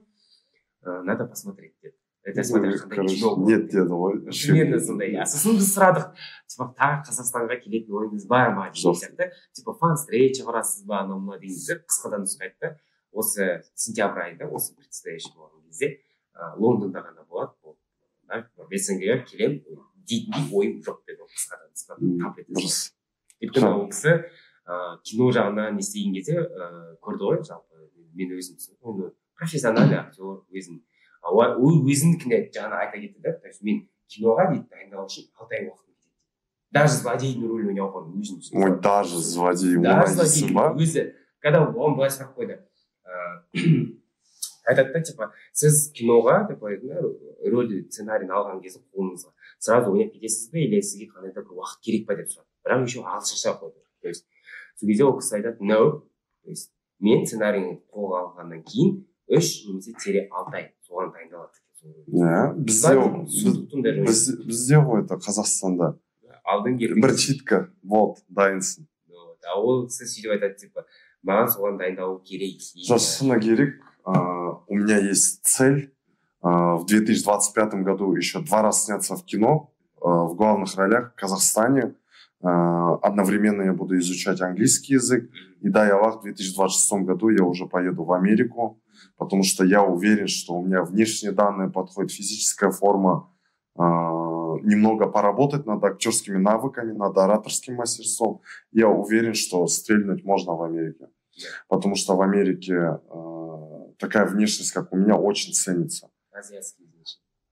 надо посмотреть деді. Это смотреть қандай кино. Нет деді ғой. Примерно сондай. Сосын біз сұрадық, типа тағы Қазақстанға келетін ойыңыз бар ма деген сияқты. Типа фан встреча құрасыз ба, анау мынау деген кезде қысқадан нұсқа айтты. Осы сентябрь айында, осы предстоящий болған кезде Лондонда ғана болады. СНГ-ге келем дейтіндей ойым жоқ деді ол қысқадан. Дұрыс. Өйткені ол кісі кино жағынан не істеген кезде көрді ғой, жалпы мен өзім түсіндім. Профессиональный актер өзінікіне жаңа айта кетті да, то есть мен киноға дейді дайындалу үшін 6 ай уақытым кетеді. Даже злодейдің рөлін ойнауға өзім түсіндім. Ой, даже злодей ойнайсың ба? Өзі, когда он былай сұрақ қойды, айтады да, типа, сіз киноға рөлді сценарийін алған кезде қолыңызға сразу ойнап кетесіз бе, или сізге қандай да бір уақыт керек па деп сұрады. Бірақ еще ағылшынша қойды. То есть сол кезде ол кісі айтады, no, то есть мен сценарийін қолға алғаннан кейін 3 немесе 6 ай соған дайындалады. Бізде ғой это Қазақстанда бір читка болды, дайынсың. Ол кісі сөйтіп айтады, типа, маған соған дайындалу керек. Шыны керек. У меня есть цель в 2025 году еще 2 раза сняться в кино в главных ролях в Казахстане. Одновременно я буду изучать английский язык. И дай Аллах, в 2026 году я уже поеду в Америку, потому что я уверен, что у меня внешние данные подходят, физическая форма. Немного поработать над актерскими навыками, над ораторским мастерством. Я уверен, что стрельнуть можно в Америке. Потому что в Америке такая внешность, как у меня, очень ценится.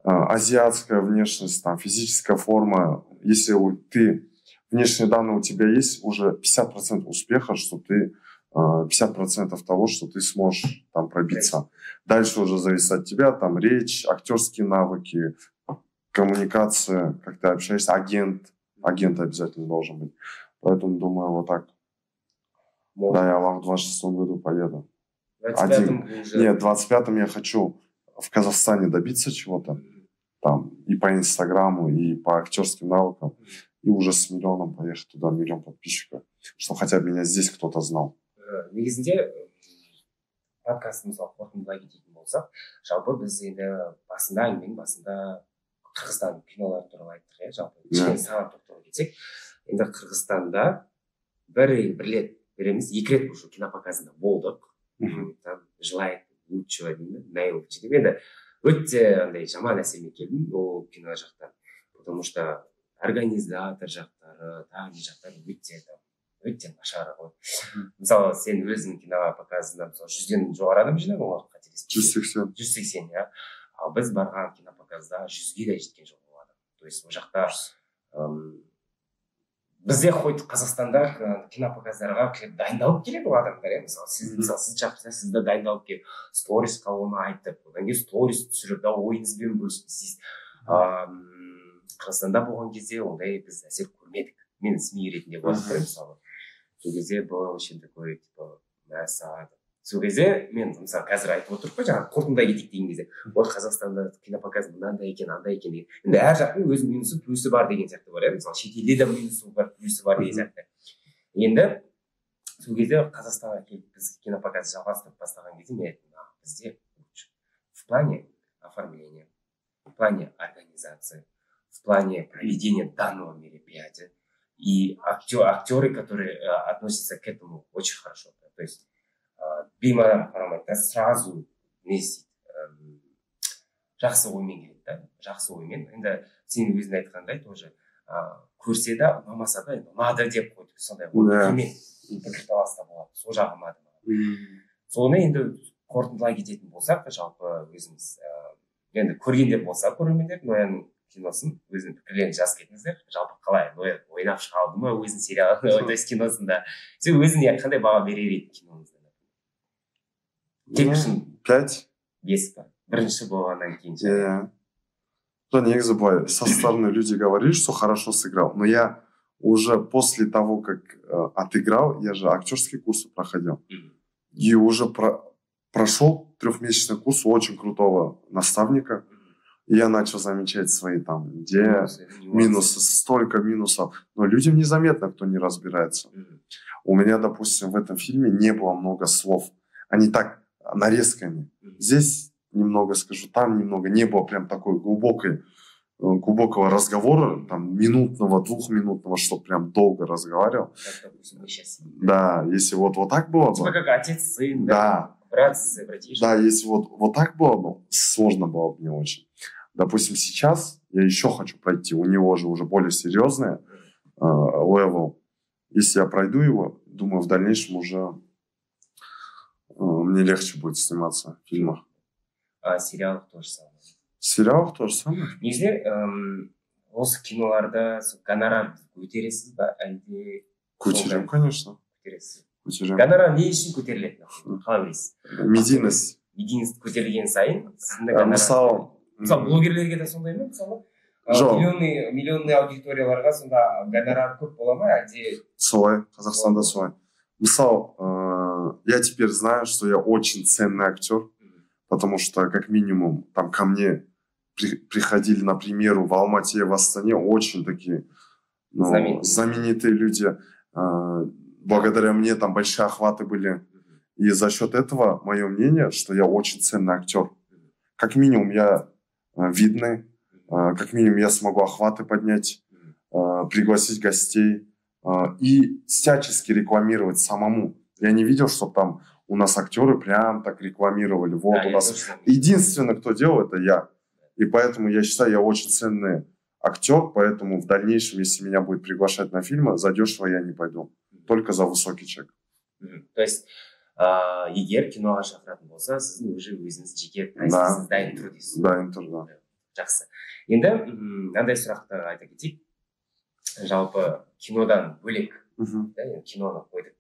Азиатская внешность, там, физическая форма. Если внешние данные у тебя есть, уже 50% успеха, что ты 50% того, что ты сможешь там пробиться. Дальше уже зависит от тебя, там, речь, актерские навыки, коммуникация, как ты общаешься, агент обязательно должен быть. Поэтому думаю, вот так. Да, я вам в 26 году поеду. Нет, в 25-м я хочу в Казахстане добиться чего-то. Там и по Инстаграму, и по актерским навыкам. И уже с миллионом поехать туда, 1 миллион подписчиков. Чтобы хотя бы меня здесь кто-то знал. Негізінде подкастты мысалы қорытындылай кететін болсақ, жалпы біз енді әңгіменің басында Қырғызстан кинолары туралы айттық, иә, жалпы кішкене саған тоқталып кетсек, енді Қырғызстанда бір рет береміз, 2 рет уже кинопоказында болдық. Там желает лучшего, наилучшего. Енді өте андай жаман әсермен келдім ол кино жақтан, потому что организатор жақтары, тағы жақтары өте нашар ғой. Мысалы, сен өзің киноға показында 100-ден жоғары адам жинап, олар қателеспесем 180, иә. Ал біз барған кинопоказда 100-ге де жеткен жоқ болады. То есть ол жақта бізде хоть Қазақстанда кинопоказдарға дайындалып келеді ол адамдар, иә. Мысалы, сіз шақырса, сізді дайындалып келіп, сторисқа оны айтып, одан кейін сторис түсіріп, ойыңызбен бөлісіп істейсіз. Қазақстанда болған кезде ондай біз әсер көрмедік. Мен СМИ ретінде болады, мысалы. Сол кезде был очень такой, типа, мәссаған. Сол кезде мен, мысалы, қазір айтып отырып қой, жаңағы қорытындай кетейік деген кезде, вот Қазақстанда кинопоказ мынандай екен, андай екен деген. Енді әр жақтың өз минусы, плюсы бар деген сияқты бар, иә. Мысалы, шетелде де минусы бар, плюсы бар деген сияқты. Енді сол кезде Қазақстанға келіп біз кинопоказды жалғастырып бастаған кезде мен айттым, бізде в плане оформления, в плане организации, в плане проведения данного мероприятия. И актеры, которые относятся к этому очень хорошо. То есть беймадан қарамайды, сразу не істейді, жақсы оймен келеді, да, жақсы оймен. Енді сен өзің айтқандай тоже көрсе де, ұнамаса да ұнады деп қойды, сондай ғой. пікірталас та болады, сол жағы ұнады маған. Соны енді қорытындылай кететін болсақ, жалпы өзіміз енді көргендер болса көрермендер Нояның киносын өзінің пікірлерін жазып кетіңіздер. Жалпы қалай, Ноя ойнап шығалды ма өзінің сериалы, то есть киносында? Сен өзің қандай баға берер едің киноңызда? Тек үшін 5. 5 па? Бірінші болғаннан кейін. Негізі былай, со стороны люди говорили, что хорошо сыграл, но я уже после того, как отыграл, я же актерские курсы проходил, и уже прошел 3-месячный курс у очень крутого наставника, и я начал замечать свои там, где минусы, столько минусов, но людям незаметно, кто не разбирается. У меня, допустим, в этом фильме не было много слов, они так нарезками. Здесь немного скажу, там немного, не было прям такой глубокого разговора, там, минутного, 2-минутного, что прям долго разговаривал. Как, допустим, мы сейчас. Да, если вот так было бы. Типа как отец, сын, да. Брат, братишка. Да, если вот так было бы, сложно было бы мне очень. Допустим, сейчас я еще хочу пройти, у него же уже более серьезный левел. Если я пройду его, думаю, в дальнейшем уже мне легче будет сниматься в фильмах. А сериалах тоже самое. В сериалах тоже самое? Негізі осы киноларда гонорар көтересіз ба, әлде? Көтерем, конечно. Көтересіз. Көтерем. Гонорар не үшін көтеріледі? Қалай білесіз? Медийность. Медийность көтерілген сайын сіздің гонорар. Мысалы, блогерлерге де сондай ма? Мысалы, жоқ. миллионный аудиторияларға сонда гонорар көп бола ма, әлде? Солай, Қазақстанда солай. Мысалы, я теперь знаю, что я очень ценный актер, потому что, как минимум, там ко мне приходили, например, в Алмате, в Астане очень такие знаменитые люди. Благодаря мне там большие охваты были. И за счет этого мое мнение, что я очень ценный актер. Как минимум я видный, как минимум я смогу охваты поднять, пригласить гостей и всячески рекламировать самому. Я не видел, что там у нас актеры прям так рекламировали. Вот да, у нас единственное, кто делал, это я. И поэтому я считаю, я очень ценный актер, поэтому в дальнейшем, если меня будет приглашать на фильмы, задешево я не пойду. Только за высокий чек. То есть, егер киноға шақыратын болса, сіздің уже өзіңіз жеке прайсыңыз дайын тұр дейсіз. Дайын тұр, да. Жақсы. Енді мынандай сұрақты айта кетейік. Жалпы кинодан бөлек, киноны қойдық.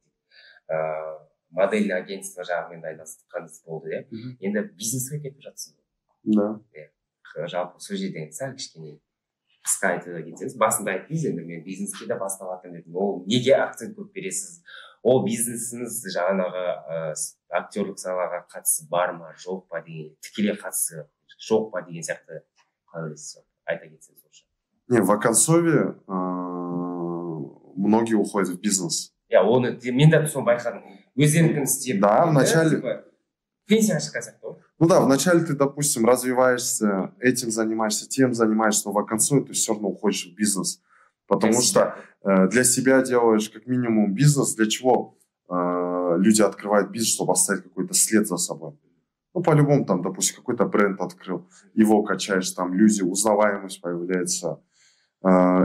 Модельный агентство жағымен айналысқаныңыз болды, енді бизнеске кетіп жатсыз. Да. Жалпы сол жерден сәл кішкене қысқа айтып кетсеңіз, басында айттыңыз, енді мен бизнеске де бастап жатырмын дедім. Ол неге акцент көп бересіз? Ол бизнесіңіз жаңағы актерлік салаға қатысы бар ма, жоқ па деген, тікелей қатысы жоқ па деген сияқты қалайсыз, айта кетсеңіз осы. Не, в Акансове многие уходят в бизнес. Оны мен де соны байқадым. Өздеріңкін істеп. Да, вначале. Пенсияға шыққан сияқты ғой. Ну да, вначале ты, допустим, развиваешься, этим занимаешься, тем занимаешься, но в Акансове ты все равно уходишь в бизнес. Потому что для себя делаешь как минимум бизнес. Для чего люди открывают бизнес, чтобы оставить какой-то след за собой. Ну, по-любому, там, допустим, какой-то бренд открыл, его качаешь, там, люди, узнаваемость появляется.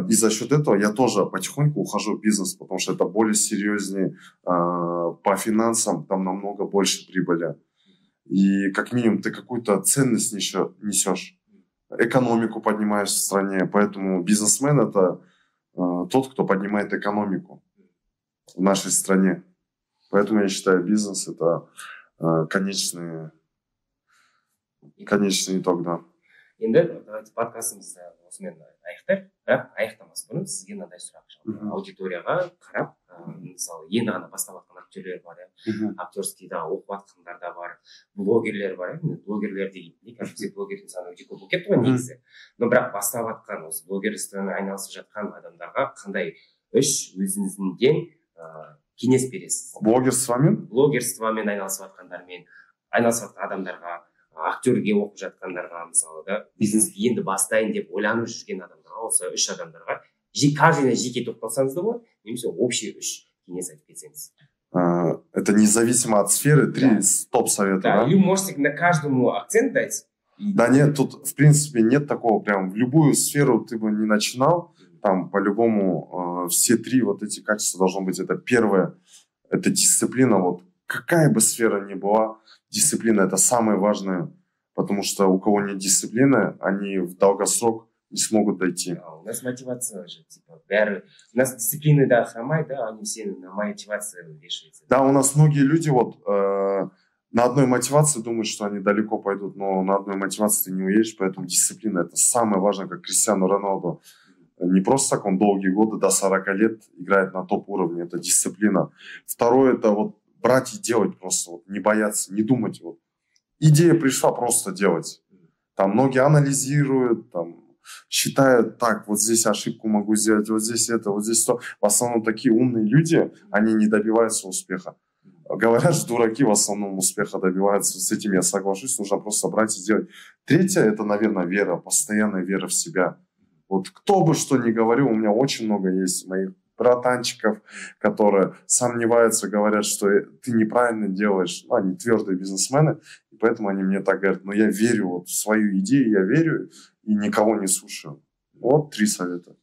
И за счет этого я тоже потихоньку ухожу в бизнес, потому что это более серьезнее, по финансам там намного больше прибыли. И как минимум ты какую-то ценность несешь, экономику поднимаешь в стране, поэтому бизнесмен это тот, кто поднимает экономику в нашей стране. Поэтому я считаю, бизнес это конечный итог, да. Енді подкастымызды осымен аяқтайық, бірақ аяқтамас бұрын сізге мынандай сұрақ жалпы аудиторияға қарап, мысалы енді ғана бастап жатқан актерлер бар, актерскийда оқып жатқандар да бар, блогерлер бар, блогерлер деген қазір блогердің саны өте көп болып кетті ғой негізі. Но бірақ бастап жатқан осы блогерствомен айналысып жатқан адамдарға қандай өзіңіздің кеңес бересіз? Блогерствомен айналысып жатқандармен, айналысып жатқан адамдарға, актерге оқып жатқандарға, мысалы да бизнеске енді бастайын деп ойланып жүрген адамдарға, осы 3 адамдарға каждыйына жеке тоқталсаңыз да болады, немесе общий 3 кеңес айтып кетсеңіз. Это независимо от сферы, 3 топ-совета, да? Или можете на каждому акцент дать? Да нет, тут в принципе нет такого прям, в любую сферу ты бы не начинал, там по-любому все 3 вот эти качества должно быть. Это первое, это дисциплина. Вот какая бы сфера ни была, дисциплина это самое важное, потому что у кого нет дисциплины, они в долгосрок не смогут дойти. У нас мотивация же, типа, у нас дисциплины, да, хромает, да, они все на мотивацию вешаются. Да, у нас многие люди вот на одной мотивации думают, что они далеко пойдут, но на одной мотивации ты не уедешь, поэтому дисциплина это самое важное, как Криштиану Роналду. Не просто так он долгие годы, до 40 лет играет на топ-уровне, это дисциплина. Второе, это вот брать и делать просто, вот, не бояться, не думать. Вот. Идея пришла, просто делать. Там многие анализируют, там, считают, так, вот здесь ошибку могу сделать, вот здесь это, вот здесь то. В основном такие умные люди, они не добиваются успеха. Говорят, что дураки в основном успеха добиваются. С этим я соглашусь, нужно просто брать и делать. Третье, это, наверное, вера, постоянная вера в себя. Вот кто бы что ни говорил, у меня очень много есть моих братанчиков, которые сомневаются, говорят, что ты неправильно делаешь. Ну, они твердые бизнесмены, и поэтому они мне так говорят. Но я верю вот в свою идею, я верю и никого не слушаю. Вот 3 совета.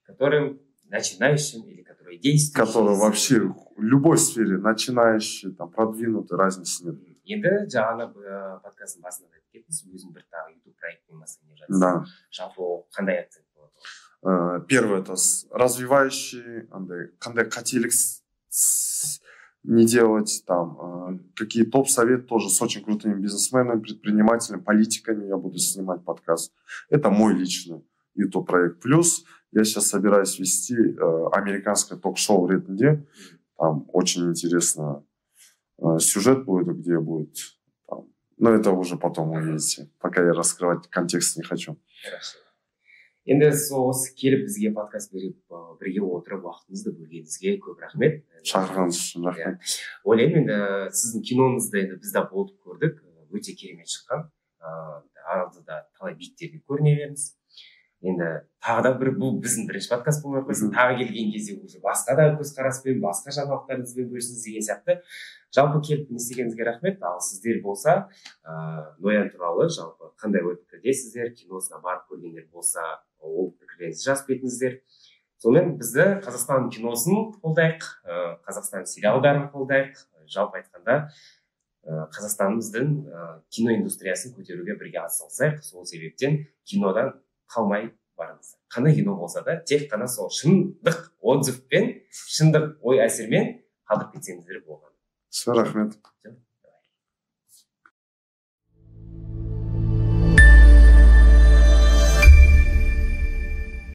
Которым начинающим или которые действующие. Которые вообще в любой сфере, начинающие, там, продвинутые, разницы нет. Енді жаңа подкасттың басында айтып кеттіңіз, өзің бір тағы YouTube проектпен масаңдап жатырсыз. Да. Жалпы ол қандай акцент болады? Первое, это развивающий, қандай қателік не делать, там, какие топ-советы тоже с очень крутыми бизнесменами, предпринимателями, политиками я буду снимать подкаст. Это мой личный YouTube проект. Плюс я сейчас собираюсь вести американское ток-шоу ретінде. Там очень интересно сюжет будет, где будет. Там. Но это уже потом увидите. Пока я раскрывать контекст не хочу. Хорошо. Енді осы келіп бізге подкаст беріп бірге отырып уақытыңызды бөлгеніңізге көп рахмет. Шақырғаныңыз үшін рахмет. Ойлаймын енді сіздің киноңызды енді біз де болып көрдік. Өте керемет шыққан. Аралда талай биіктерде көріне беріңіз. Енді тағы да бұл біздің бірінші подкаст болмай қойсын. Тағы келген кезде уже басқа да көзқараспен, басқа жаңалықтарыңызбен бөлісіңіз деген сияқты. Жалпы келіп не істегеніңізге рахмет. Ал сіздер болса, Ноян туралы жалпы қандай ой пікірдесіздер, киносына барып көргендер болса, ол пікірлеріңізді жазып кетіңіздер. Сонымен бізді Қазақстан киносын қолдайық, Қазақстан сериалдарын қолдайық. Жалпы айтқанда Қазақстанымыздың киноиндустриясын көтеруге бірге атсалысайық. Сол себептен кинодан қалмай барыңыздар. Қандай кино болса да, тек қана сол шындық отзывпен, шындық ой әсермен қалдырып кетсеңіздер болған. Все, рахмет.